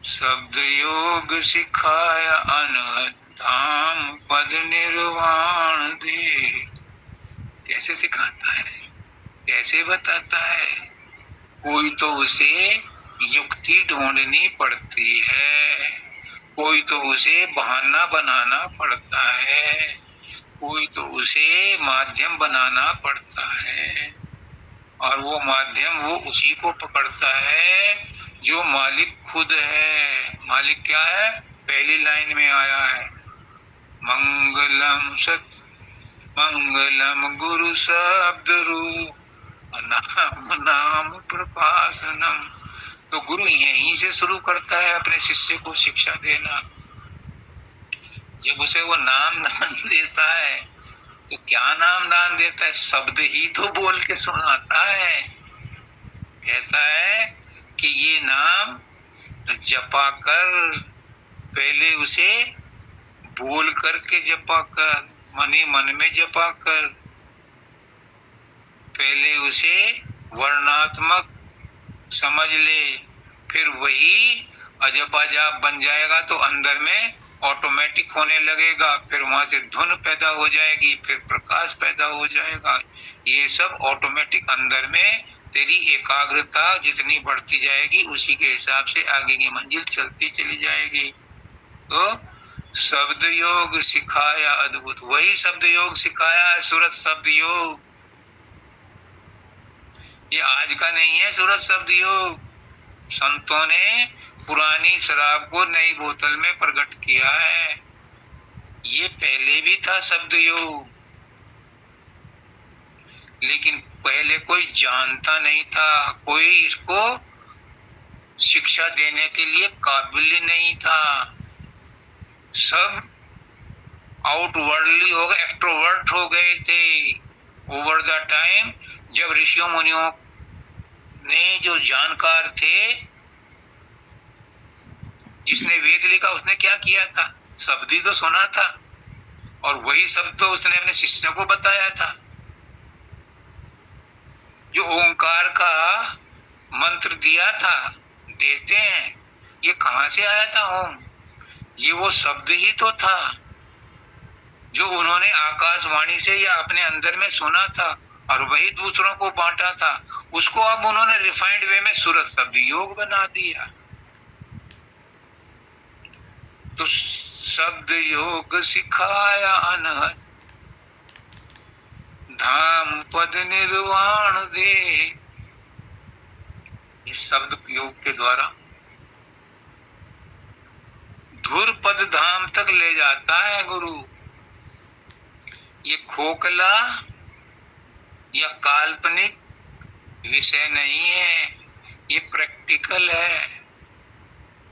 शब्द योग सिखाया अनहद धाम पद निर्वाण दे। कैसे सिखाता है, कैसे बताता है? कोई तो उसे युक्ति ढूंढनी पड़ती है, कोई तो उसे बहाना बनाना पड़ता है, कोई तो उसे माध्यम बनाना पड़ता है, और वो माध्यम वो उसी को पकड़ता है जो मालिक खुद है। मालिक क्या है? पहली लाइन में आया है, मंगलम सत मंगलम गुरु शब्द रूप नाम नाम प्रभासनम। तो गुरु यहीं से शुरू करता है अपने शिष्य को शिक्षा देना। जब उसे वो नाम दान देता है तो क्या नाम दान देता है? शब्द ही तो बोल के सुनाता है। कहता है कि ये नाम जपा कर, पहले उसे बोल करके जपा कर, मनी मन में जपा कर, पहले उसे वर्णात्मक समझ ले, फिर वही अजपा जाप बन जाएगा तो अंदर में ऑटोमेटिक होने लगेगा, फिर वहां से धुन पैदा हो जाएगी, फिर प्रकाश पैदा हो जाएगा। ये सब ऑटोमेटिक अंदर में तेरी एकाग्रता जितनी बढ़ती जाएगी उसी के हिसाब से आगे की मंजिल चलती चली जाएगी। तो शब्द योग सिखाया अद्भुत, वही शब्द योग सिखाया है, सूरत शब्द योग। ये आज का नहीं है सूरत शब्द योग, संतों ने पुरानी शराब को नई बोतल में प्रकट किया है। ये पहले भी था शब्द योग, लेकिन पहले कोई जानता नहीं था, कोई इसको शिक्षा देने के लिए काबिल नहीं था। सब आउटवर्डली हो गए, एक्सट्रोवर्ट हो गए थे। ओवर द टाइम जब ऋषियों मुनियों में जो जानकार थे, जिसने वेद लिखा, उसने क्या किया था? शब्द ही तो सुना था, और वही शब्द तो उसने अपने शिष्यों को बताया था। जो ओंकार का मंत्र दिया था, देते हैं, ये कहां से आया था ओम? ये वो शब्द ही तो था जो उन्होंने आकाशवाणी से या अपने अंदर में सुना था, और वही दूसरों को बांटा था। उसको अब उन्होंने रिफाइंड वे में सूरत शब्द योग बना दिया। तो शब्द योग सिखाया अनहद, धाम पद निर्वाण दे। इस शब्द योग के द्वारा धुर पद धाम तक ले जाता है गुरु। ये खोखला या काल्पनिक विषय नहीं है, ये प्रैक्टिकल है।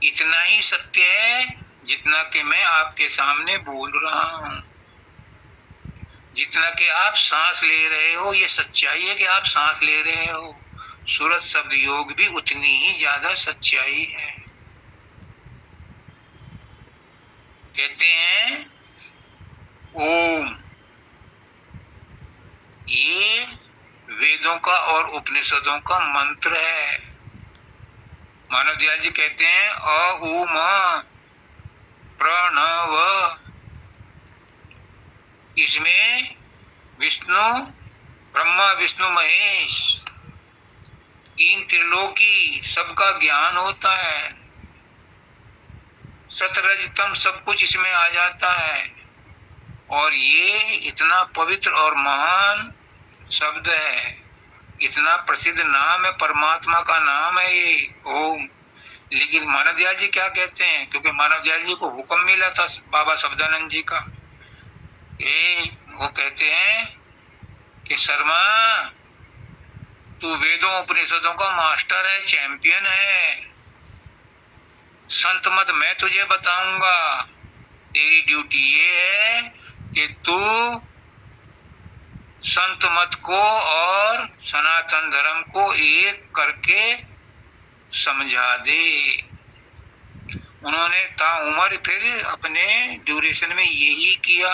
इतना ही सत्य है जितना कि मैं आपके सामने बोल रहा हूं। जितना कि आप सांस ले रहे हो, ये सच्चाई है कि आप सांस ले रहे हो। सूरत शब्द योग भी उतनी ही ज्यादा सच्चाई है। कहते हैं ओम, ये वेदों का और उपनिषदों का मंत्र है। मानव दयाल जी कहते हैं अ उ म प्रणव। इसमें विष्णु, ब्रह्मा विष्णु महेश, तीन त्रिलोकी सबका ज्ञान होता है। सतरजतम सब कुछ इसमें आ जाता है। और ये इतना पवित्र और महान शब्द है, इतना प्रसिद्ध नाम है, परमात्मा का नाम है ये ओम। लेकिन मानव दयाल जी क्या कहते हैं? क्योंकि मानव दयाल जी को हुक्म मिला था बाबा शब्दानंद जी का, वो कहते हैं कि शर्मा, तू वेदों उपनिषदों का मास्टर है, चैंपियन है। संत मत मैं तुझे बताऊंगा। तेरी ड्यूटी ये है कि तू संत मत को और सनातन धर्म को एक करके समझा दे। उन्होंने ताउम्र फिर अपने ड्यूरेशन में यही किया।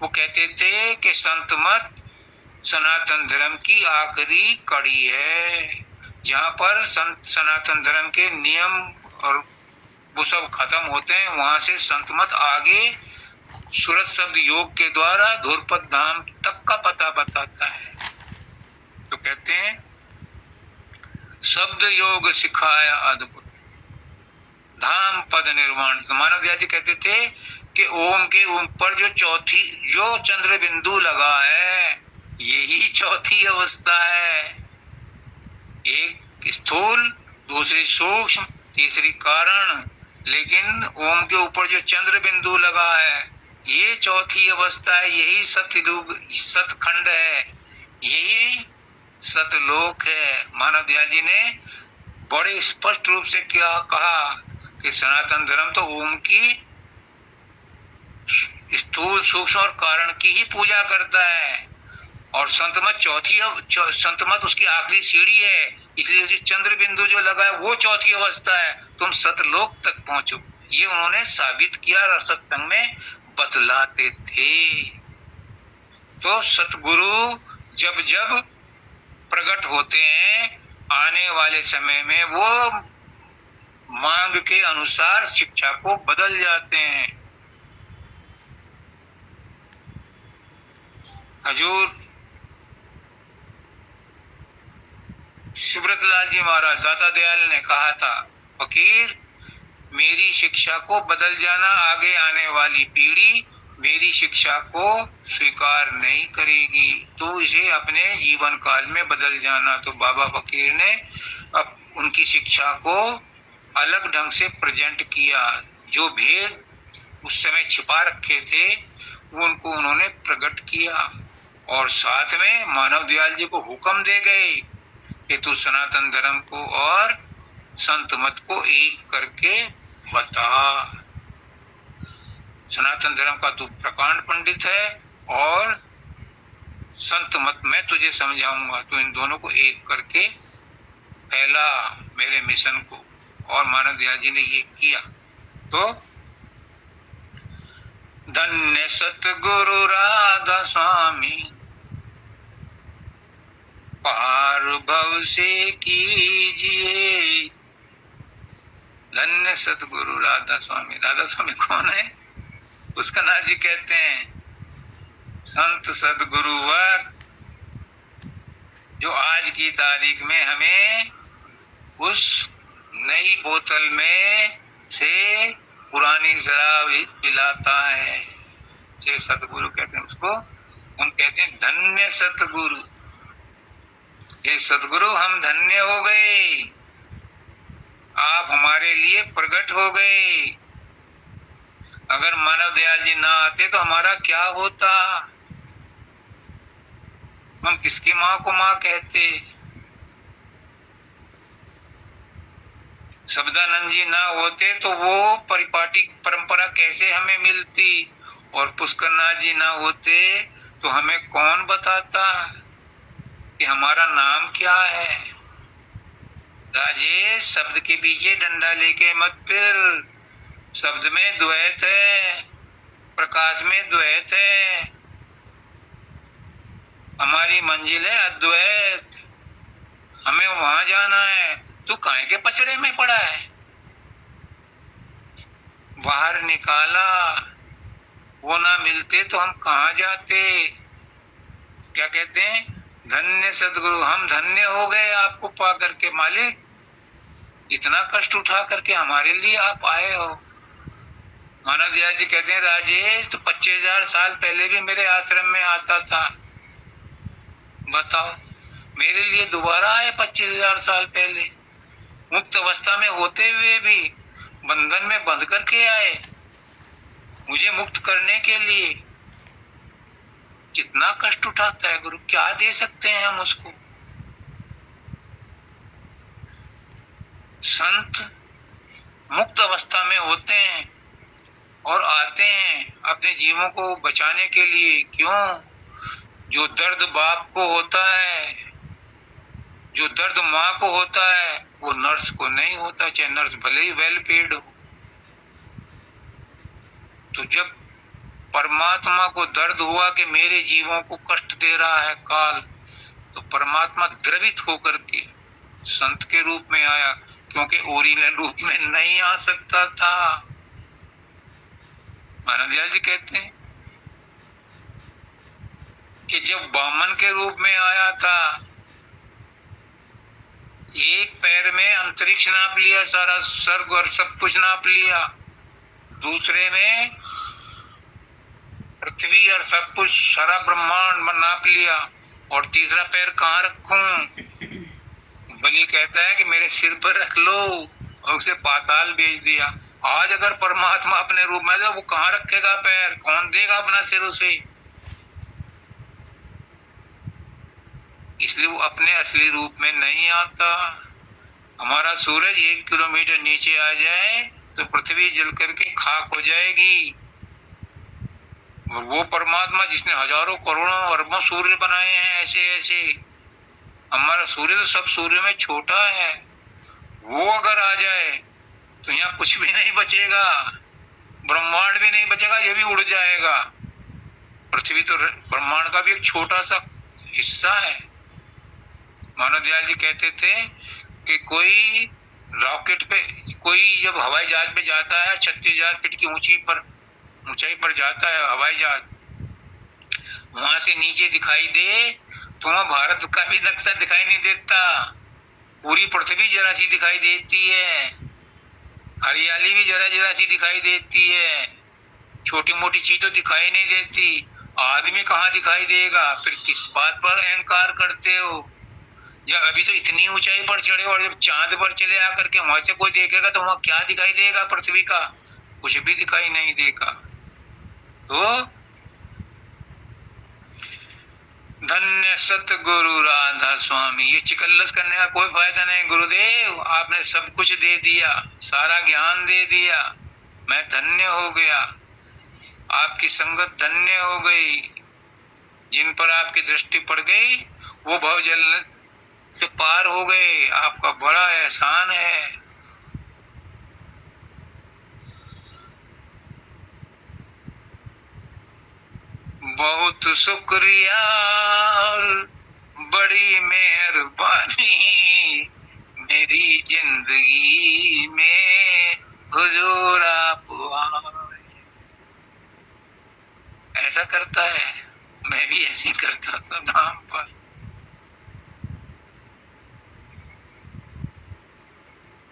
वो कहते थे कि संत मत सनातन धर्म की आखिरी कड़ी है, जहाँ पर सनातन धर्म के नियम और वो सब खत्म होते हैं, वहां से संत मत आगे सूरत शब्द योग के द्वारा धुरपद धाम तक का पता बताता है। तो कहते हैं शब्द योग सिखाया अद्भुत, धाम पद निर्वाण। तो मानव दयाल जी कहते थे कि ओम के ऊपर जो चंद्र बिंदु लगा है, यही चौथी अवस्था है। एक स्थूल, दूसरी सूक्ष्म, तीसरी कारण, लेकिन ओम के ऊपर जो चंद्र बिंदु लगा है, ये चौथी अवस्था है। यही सतयुग, सतखंड है, यही सतलोक है। मानव दयाल जी ने बड़े स्पष्ट रूप से क्या कहा कि सनातन धर्म तो ओम की स्थूल, सूक्ष्म और कारण की ही पूजा करता है, और संतमत उसकी आखिरी सीढ़ी है। इसलिए चंद्र बिंदु जो लगा है वो चौथी अवस्था है। तुम सतलोक तक पहुंचो, ये उन्होंने साबित किया और सत्संग में बतलाते थे। तो सतगुरु जब जब प्रकट होते हैं, आने वाले समय में वो मांग के अनुसार शिक्षा को बदल जाते हैं। हजूर सुब्रत लाल जी महाराज दाता दयाल ने कहा था, फकीर मेरी शिक्षा को बदल जाना, आगे आने वाली पीढ़ी मेरी शिक्षा को स्वीकार नहीं करेगी, तो इसे अपने जीवन काल में बदल जाना। तो बाबा फकीर ने अब उनकी शिक्षा को अलग ढंग से प्रेजेंट किया। जो भेद उस समय छिपा रखे थे वो उनको उन्होंने प्रकट किया, और साथ में मानव दयाल जी को हुक्म दे गए कि तू सनातन धर्म को और संत मत को एक करके बता। सनातन धर्म का तू प्रकांड पंडित है और संत मत मैं तुझे समझाऊंगा, तो इन दोनों को एक करके फैला मेरे मिशन को, और मानव दयाल जी ने ये किया। तो धन्य सतगुरु राधा स्वामी, पार भव से कीजिए। धन्य सतगुरु राधा स्वामी। राधा स्वामी कौन है? उसका नाथ जी कहते हैं संत सतगुरुवर, जो आज की तारीख में हमें उस नई बोतल में से पुरानी शराब पिलाता है, से सतगुरु कहते हैं उसको। हम कहते हैं धन्य सतगुरु। ये सतगुरु हम धन्य हो गए, आप हमारे लिए प्रकट हो गए। अगर मानव दयाल जी ना आते तो हमारा क्या होता? हम किसकी माँ को माँ कहते? शब्दानंद जी ना होते तो वो परिपाटी परंपरा कैसे हमें मिलती, और पुष्करनाथ जी ना होते तो हमें कौन बताता कि हमारा नाम क्या है। राजेश, शब्द के पीछे डंडा लेके मत फिर। शब्द में द्वैत है, प्रकाश में द्वैत है। हमारी मंजिल है अद्वैत, हमें वहां जाना है। तू काहे के पचड़े में पड़ा है? बाहर निकाला, वो ना मिलते तो हम कहाँ जाते? क्या कहते हैं? धन्य सदगुरु, हम धन्य हो गए आपको पा करके। मालिक, इतना कष्ट उठा करके हमारे लिए आप आए हो। मानव दयाल जी कहते हैं राजेश, तो 25,000 साल पहले भी मेरे आश्रम में आता था। बताओ, मेरे लिए दोबारा आए 25,000 साल पहले। मुक्त अवस्था में होते हुए भी बंधन में बंध करके आए मुझे मुक्त करने के लिए। कितना कष्ट उठाता है गुरु, क्या दे सकते हैं हम उसको? संत मुक्त अवस्था में होते हैं और आते हैं अपने जीवों को बचाने के लिए। क्यों? जो दर्द बाप को होता है, जो दर्द माँ को होता है, वो नर्स को नहीं होता, चाहे नर्स भले ही वेल पेड हो। तो जब परमात्मा को दर्द हुआ कि मेरे जीवों को कष्ट दे रहा है काल, तो परमात्मा द्रवित होकर के संत के रूप में आया, क्योंकि ओरिजिनल रूप में नहीं आ सकता था। मानव दयाल जी कहते हैं कि जब बामन के रूप में आया था, एक पैर में अंतरिक्ष नाप लिया, सारा स्वर्ग और सब कुछ नाप लिया, दूसरे में पृथ्वी और सब कुछ सारा ब्रह्मांड नाप लिया, और तीसरा पैर कहाँ रखूं? बलि कहता है कि मेरे सिर पर रख लो, और उसे पाताल भेज दिया। आज अगर परमात्मा अपने रूप में, वो कहाँ रखेगा पैर? कौन देगा अपना सिर उसे? इसलिए वो अपने असली रूप में नहीं आता। हमारा सूरज 1 किलोमीटर नीचे आ जाए तो पृथ्वी जल करके खाक हो जाएगी, और वो परमात्मा जिसने हजारों करोड़ों अरबों सूर्य बनाए हैं ऐसे ऐसे, हमारा सूर्य तो सब सूर्य में छोटा है, वो अगर आ जाए तो यहाँ कुछ भी नहीं बचेगा, ब्रह्मांड भी नहीं बचेगा, ये भी उड़ जाएगा। पृथ्वी तो ब्रह्मांड का भी एक छोटा सा हिस्सा है। मानव दयाल जी कहते थे कि कोई रॉकेट पे, कोई जब हवाई जहाज पे जाता है 36,000 फीट की ऊंचाई पर जाता है हवाई जहाज, वहां से नीचे दिखाई दे तो वहां भारत का भी नक्शा दिखाई नहीं देता, पूरी पृथ्वी जरा सी दिखाई देती है, हरियाली भी जरा जरा सी दिखाई देती है, छोटी मोटी चीज तो दिखाई नहीं देती। आदमी कहाँ दिखाई देगा? फिर किस बात पर अहंकार करते हो? जब अभी तो इतनी ऊंचाई पर चढ़े, और जब चांद पर चले आकर के वहां से कोई देखेगा तो वहां क्या दिखाई देगा? पृथ्वी का कुछ भी दिखाई नहीं देगा। तो धन्य सतगुरु राधा स्वामी। ये चिकल्लस करने का कोई फायदा नहीं। गुरुदेव, आपने सब कुछ दे दिया, सारा ज्ञान दे दिया, मैं धन्य हो गया, आपकी संगत धन्य हो गई। जिन पर आपकी दृष्टि पड़ गई वो भवजल से पार हो गए, आपका बड़ा एहसान है। बहुत शुक्रिया और बड़ी मेहरबानी, मेरी जिंदगी में हुजूर आप आए। ऐसा करता है, मैं भी ऐसे ही करता था धाम पर।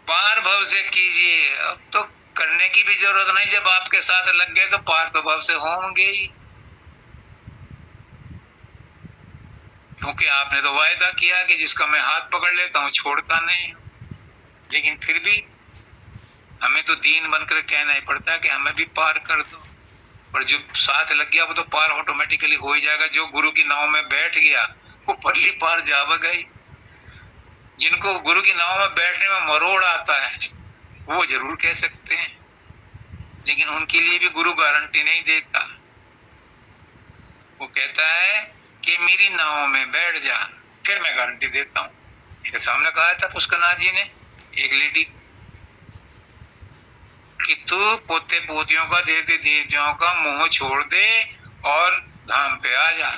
पार भव से कीजिए, अब तो करने की भी जरूरत नहीं, जब आपके साथ लग गए तो पार तो भव से होंगे ही, क्योंकि आपने तो वायदा किया कि जिसका मैं हाथ पकड़ लेता हूँ छोड़ता नहीं। लेकिन फिर भी हमें तो दीन बनकर कहना ही पड़ता है कि हमें भी पार कर दो। और जो साथ लग गया वो तो पार ऑटोमेटिकली हो ही जाएगा। जो गुरु की नाव में बैठ गया वो परली पार जावेगा ही। जिनको गुरु की नाव में बैठने में मरोड़ आता है वो जरूर कह सकते हैं, लेकिन उनके लिए भी गुरु गारंटी नहीं देता। वो कहता है कि मेरी नाव में बैठ जा, फिर मैं गारंटी देता हूँ। मेरे सामने कहा था पुष्करनाथ जी ने एक लेडी कि तू पोते पोतियों का, देवते देवताओं का मोह छोड़ दे और धाम पे आ जा,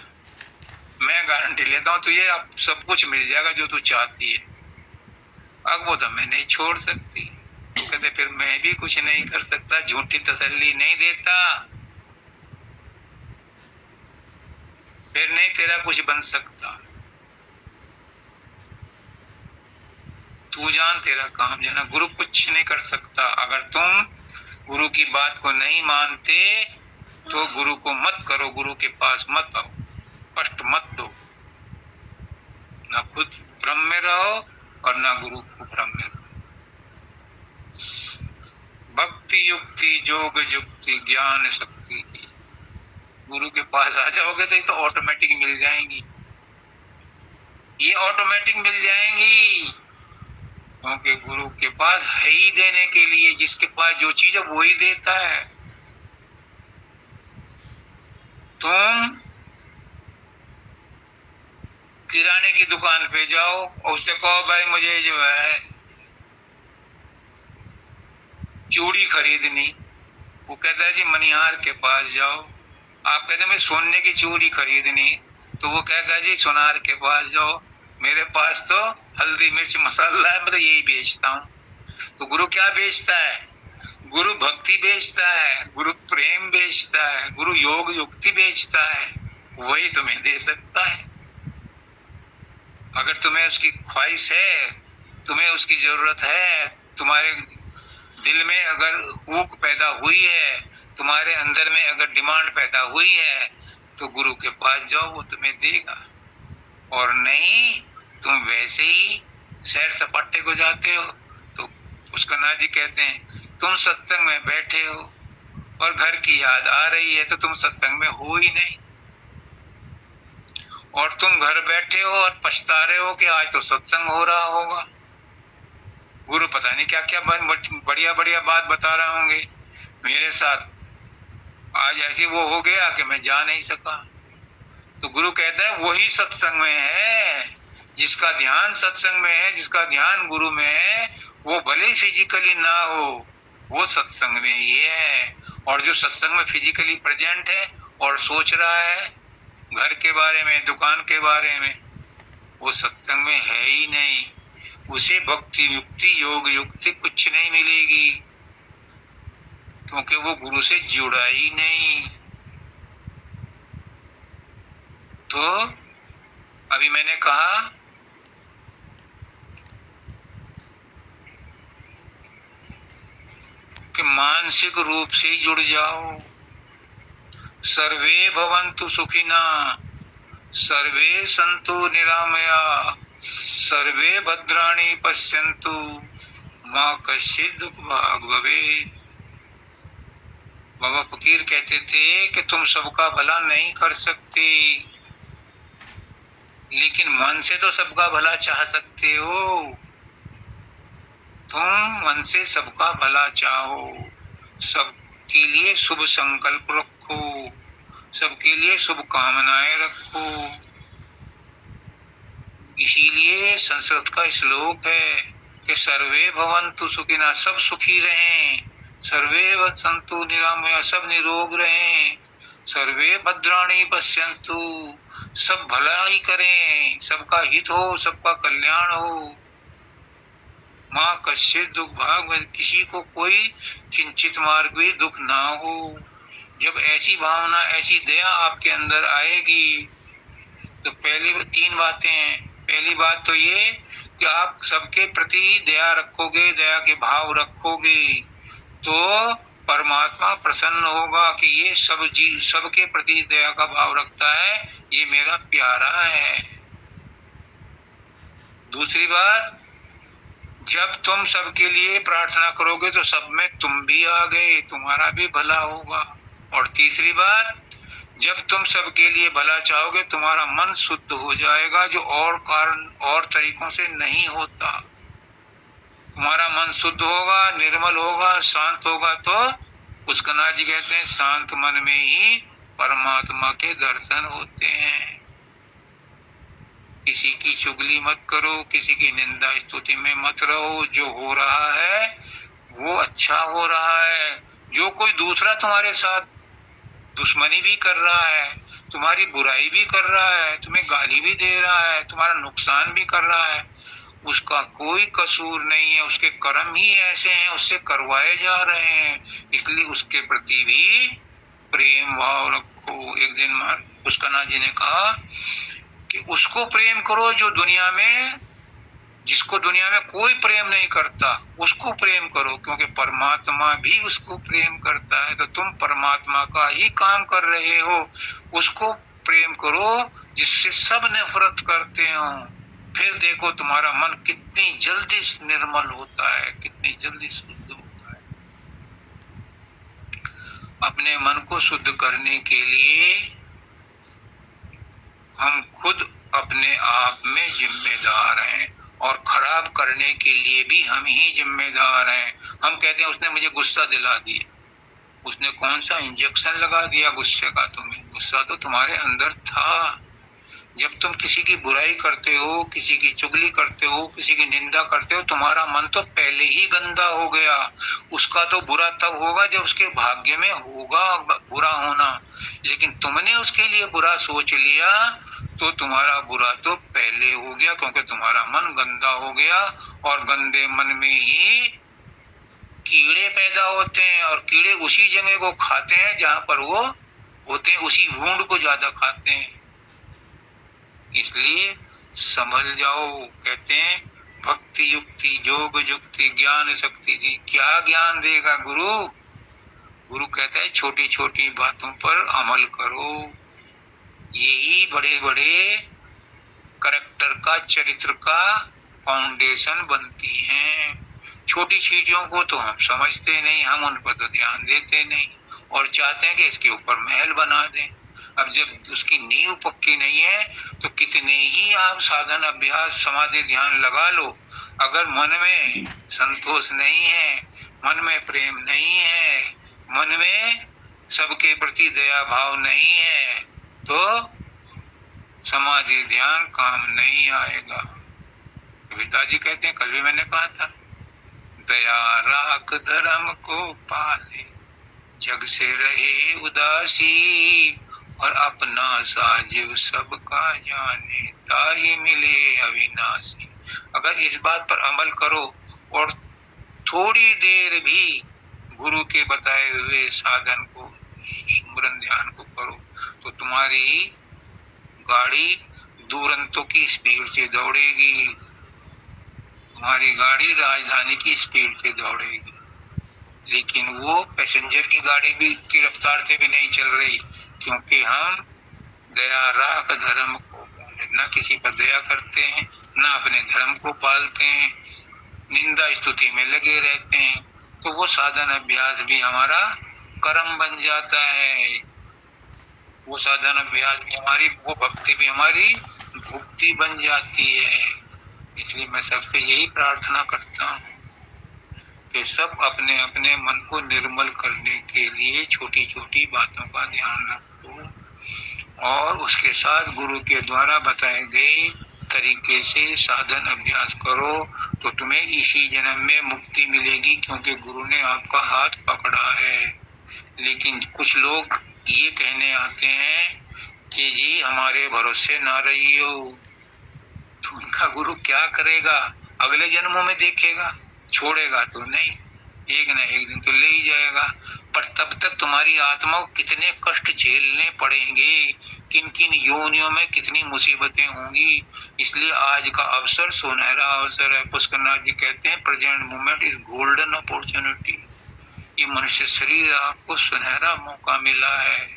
मैं गारंटी लेता हूँ तुझे अब सब कुछ मिल जाएगा जो तू चाहती है। अब वो तो मैं नहीं छोड़ सकती। तो कहते फिर मैं भी कुछ नहीं कर सकता, झूठी तसल्ली नहीं देता, फिर नहीं तेरा कुछ बन सकता, तू जान तेरा काम जाना। गुरु कुछ नहीं कर सकता। अगर तुम गुरु की बात को नहीं मानते तो गुरु को मत करो, गुरु के पास मत आओ, कष्ट मत दो। ना खुद भ्रम में रहो और ना गुरु को भ्रम में रहो। भक्ति युक्ति योग युक्ति ज्ञान शक्ति, गुरु के पास आ जाओगे तो ये तो ऑटोमेटिक मिल जाएंगी, ये ऑटोमेटिक मिल जाएंगी, क्योंकि गुरु के पास है ही देने के लिए। जिसके पास जो चीज है वो ही देता है। तुम किराने की दुकान पे जाओ और उससे कहो भाई मुझे जो है चूड़ी खरीदनी, वो कहता है जी मनिहार के पास जाओ। आप कहते हैं मैं सोने की चूड़ी खरीदनी, तो वो कहेगा जी सुनार के पास जाओ। मेरे पास तो हल्दी मिर्च मसाला है, मैं तो यही बेचता हूँ। तो गुरु क्या बेचता है? गुरु भक्ति बेचता है, गुरु प्रेम बेचता है, गुरु योग युक्ति बेचता है, वही तुम्हें दे सकता है। अगर तुम्हें उसकी ख्वाहिश है, तुम्हें उसकी जरूरत है, तुम्हारे दिल में अगर ऊक पैदा हुई है, तुम्हारे अंदर में अगर डिमांड पैदा हुई है, तो गुरु के पास जाओ, वो तुम्हें देगा। और नहीं तुम वैसे ही सैर सपाटे को जाते हो। तो पुष्करनाथ जी कहते हैं तुम सत्संग में बैठे हो और घर की याद आ रही है तो तुम सत्संग में हो ही नहीं, और तुम घर बैठे हो और पछता रहे हो कि आज तो सत्संग हो रहा होगा। गुरु पता नहीं क्या क्या बढ़िया बढ़िया बात बता रहे होंगे। मेरे साथ आज ऐसी वो हो गया कि मैं जा नहीं सका। तो गुरु कहता है वही सत्संग में है, जिसका ध्यान सत्संग में है, जिसका ध्यान गुरु में है, वो भले फिजिकली ना हो, वो सत्संग में ही है। और जो सत्संग में फिजिकली प्रेजेंट है और सोच रहा है घर के बारे में, दुकान के बारे में, वो सत्संग में है ही नहीं। उसे भक्ति युक्ति योग युक्ति कुछ नहीं मिलेगी, क्योंकि वो गुरु से जुड़ा ही नहीं। तो अभी मैंने कहा कि मानसिक रूप से ही जुड़ जाओ। सर्वे भवन्तु सुखिना, सर्वे सन्तु निरामया, सर्वे भद्राणि पश्यन्तु, मा कश्चित् दुःख भाग् भवेत्। बाबा फकीर कहते थे कि तुम सबका भला नहीं कर सकते, लेकिन मन से तो सबका भला चाह सकते हो। तुम मन से सबका भला चाहो, सबके लिए शुभ संकल्प रखो, सबके लिए शुभ कामनाएं रखो। इसीलिए संस्कृत का श्लोक है कि सर्वे भवन्तु सुखिनः, सब सुखी रहें, सर्वे सन्तु निरामया, सब निरोग रहें, सर्वे भद्राणि पश्यन्तु, सब भलाई करें, सबका हित हो, सबका कल्याण हो, माँ कश्चित दुख भाग, किसी को कोई किंचित मार्ग भी दुख ना हो। जब ऐसी भावना, ऐसी दया आपके अंदर आएगी तो पहली 3 बातें हैं। पहली बात तो ये कि आप सबके प्रति दया रखोगे, दया के भाव रखोगे तो परमात्मा प्रसन्न होगा कि ये सबके प्रति दया का भाव रखता है, ये मेरा प्यारा है। दूसरी बात, जब तुम सबके लिए प्रार्थना करोगे तो सब में तुम भी आ गए, तुम्हारा भी भला होगा। और तीसरी बात, जब तुम सबके लिए भला चाहोगे तुम्हारा मन शुद्ध हो जाएगा, जो और कारण और तरीकों से नहीं होता। तुम्हारा मन शुद्ध होगा, निर्मल होगा, शांत होगा, तो पुष्करनाथ जी कहते हैं शांत मन में ही परमात्मा के दर्शन होते हैं। किसी की चुगली मत करो, किसी की निंदा स्तुति में मत रहो। जो हो रहा है वो अच्छा हो रहा है। जो कोई दूसरा तुम्हारे साथ दुश्मनी भी कर रहा है, तुम्हारी बुराई भी कर रहा है, तुम्हें गाली भी दे रहा है, तुम्हारा नुकसान भी कर रहा है, उसका कोई कसूर नहीं है, उसके कर्म ही ऐसे हैं, उससे करवाए जा रहे हैं। इसलिए उसके प्रति भी प्रेम भाव रखो। एक दिन पुष्करनाथ जी ने कहा कि उसको प्रेम करो जो दुनिया में, जिसको दुनिया में कोई प्रेम नहीं करता, उसको प्रेम करो, क्योंकि परमात्मा भी उसको प्रेम करता है। तो तुम परमात्मा का ही काम कर रहे हो, उसको प्रेम करो जिससे सब नफरत करते हो। फिर देखो तुम्हारा मन कितनी जल्दी निर्मल होता है, कितनी जल्दी शुद्ध होता है। अपने मन को शुद्ध करने के लिए हम खुद अपने आप में जिम्मेदार हैं, और खराब करने के लिए भी हम ही जिम्मेदार हैं। हम कहते हैं उसने मुझे गुस्सा दिला दिया, उसने कौन सा इंजेक्शन लगा दिया गुस्से का तुम्हें? गुस्सा तो तुम्हारे अंदर था। जब तुम किसी की बुराई करते हो, किसी की चुगली करते हो, किसी की निंदा करते हो, तुम्हारा मन तो पहले ही गंदा हो गया। उसका तो बुरा तब होगा जब उसके भाग्य में होगा बुरा होना, लेकिन तुमने उसके लिए बुरा सोच लिया तो तुम्हारा बुरा तो पहले हो गया, क्योंकि तुम्हारा मन गंदा हो गया। और गंदे मन में ही कीड़े पैदा होते हैं, और कीड़े उसी जगह को खाते हैं जहां पर वो होते हैं, उसी भूंड को ज्यादा खाते हैं। इसलिए समझ जाओ। कहते हैं भक्ति युक्ति योग युक्ति ज्ञान शक्ति दी। क्या ज्ञान देगा गुरु? गुरु कहता है छोटी छोटी बातों पर अमल करो। यही बड़े बड़े करैक्टर का, चरित्र का फाउंडेशन बनती हैं। छोटी चीजों को तो हम समझते नहीं, हम उन पर तो ध्यान देते नहीं, और चाहते हैं कि इसके ऊपर महल बना दें। अब जब उसकी नींव पक्की नहीं है तो कितने ही आप साधन अभ्यास समाधि ध्यान लगा लो, अगर मन में संतोष नहीं है, मन में प्रेम नहीं है, मन में सबके प्रति दया भाव नहीं है, तो समाधि ध्यान काम नहीं आएगा। कबीरदास कहते हैं, कल भी मैंने कहा था, दया राख धर्म को पाले, जग से रहे उदासी, और अपना साजिब सबका जाने, ताही मिले अविनाशी। अगर इस बात पर अमल करो और थोड़ी देर भी गुरु के बताए हुए साधन को, स्मरण ध्यान को करो, तो तुम्हारी गाड़ी दुरंतों की स्पीड से दौड़ेगी, तुम्हारी गाड़ी राजधानी की स्पीड से दौड़ेगी। लेकिन वो पैसेंजर की गाड़ी भी की रफ्तार से भी नहीं चल रही, क्योंकि हम दया राख धर्म को न किसी पर दया करते हैं, न अपने धर्म को पालते हैं, निंदा स्तुति में लगे रहते हैं। तो वो साधन अभ्यास भी हमारा कर्म बन जाता है, वो साधन अभ्यास भी हमारी, वो भक्ति भी हमारी भुक्ति बन जाती है। इसलिए मैं सबसे यही प्रार्थना करता हूँ कि सब अपने अपने मन को निर्मल करने के लिए छोटी छोटी बातों का ध्यान रखो, और उसके साथ गुरु के द्वारा बताए गए तरीके से साधन अभ्यास करो तो तुम्हें इसी जन्म में मुक्ति मिलेगी, क्योंकि गुरु ने आपका हाथ पकड़ा है। लेकिन कुछ लोग ये कहने आते हैं कि जी हमारे भरोसे ना रहियो, तो उनका गुरु क्या करेगा? अगले जन्मों में देखेगा, छोड़ेगा तो नहीं, एक न एक दिन तो ले ही जाएगा। पर तब तक तुम्हारी आत्मा को कितने कष्ट झेलने पड़ेंगे, किन किन योनियों में कितनी मुसीबतें होंगी। इसलिए आज का अवसर सुनहरा अवसर है। पुष्करनाथ जी कहते हैं present moment is golden opportunity. ये मनुष्य शरीर आपको सुनहरा मौका मिला है,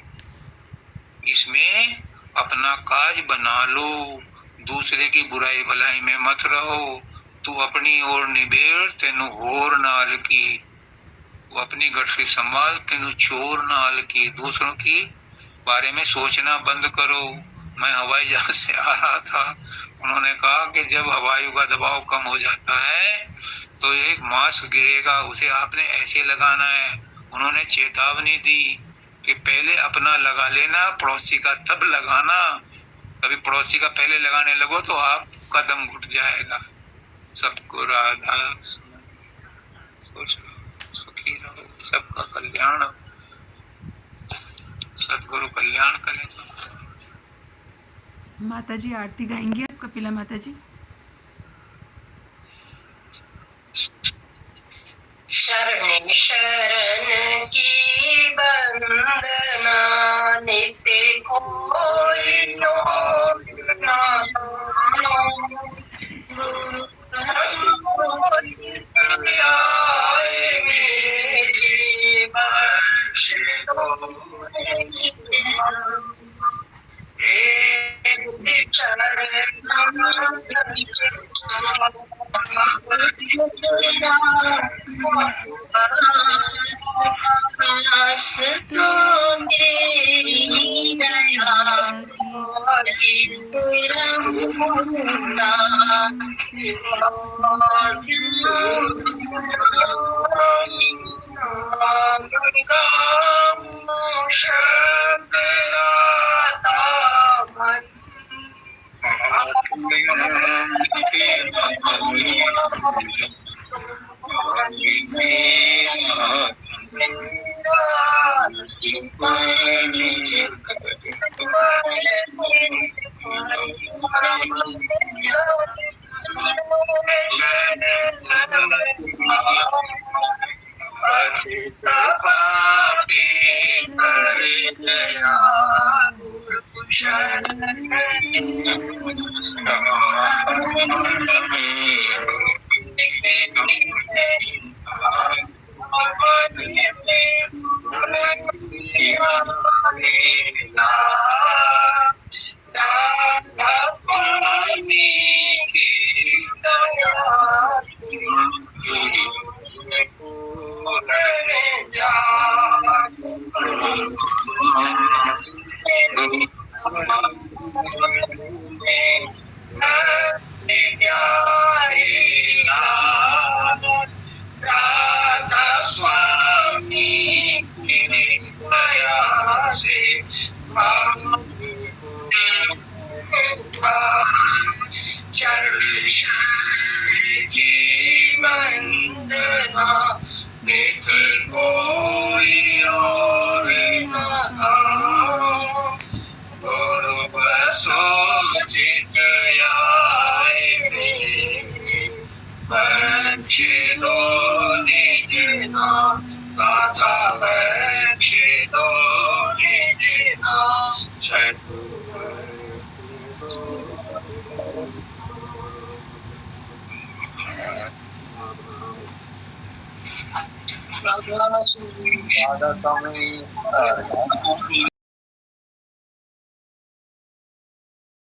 इसमें अपना काज बना लो, दूसरे की बुराई भलाई में मत रहो। तू अपनी ओर निबेड़ तेनु होर नाल की, वो अपनी गठरी संभाल तेनु चोर नाल की। दूसरों की बारे में सोचना बंद करो। मैं हवाई जहाज से आ रहा था, उन्होंने कहा कि जब हवाई का दबाव कम हो जाता है तो एक मास्क गिरेगा, उसे आपने ऐसे लगाना है। उन्होंने चेतावनी दी कि पहले अपना लगा लेना, पड़ोसी का तब लगाना। कभी पड़ोसी का पहले लगाने लगो तो आपका दम घुट जाएगा। सबको राधा सुखी रहो, सबका कल्याण, सदगुरु कल्याण करें। माता जी आरती गाएंगी आप, कपिला माता जी। शरण शरण की वंदना, नित्य कोई ना आए मेरी बख्श दो राधा स्वामी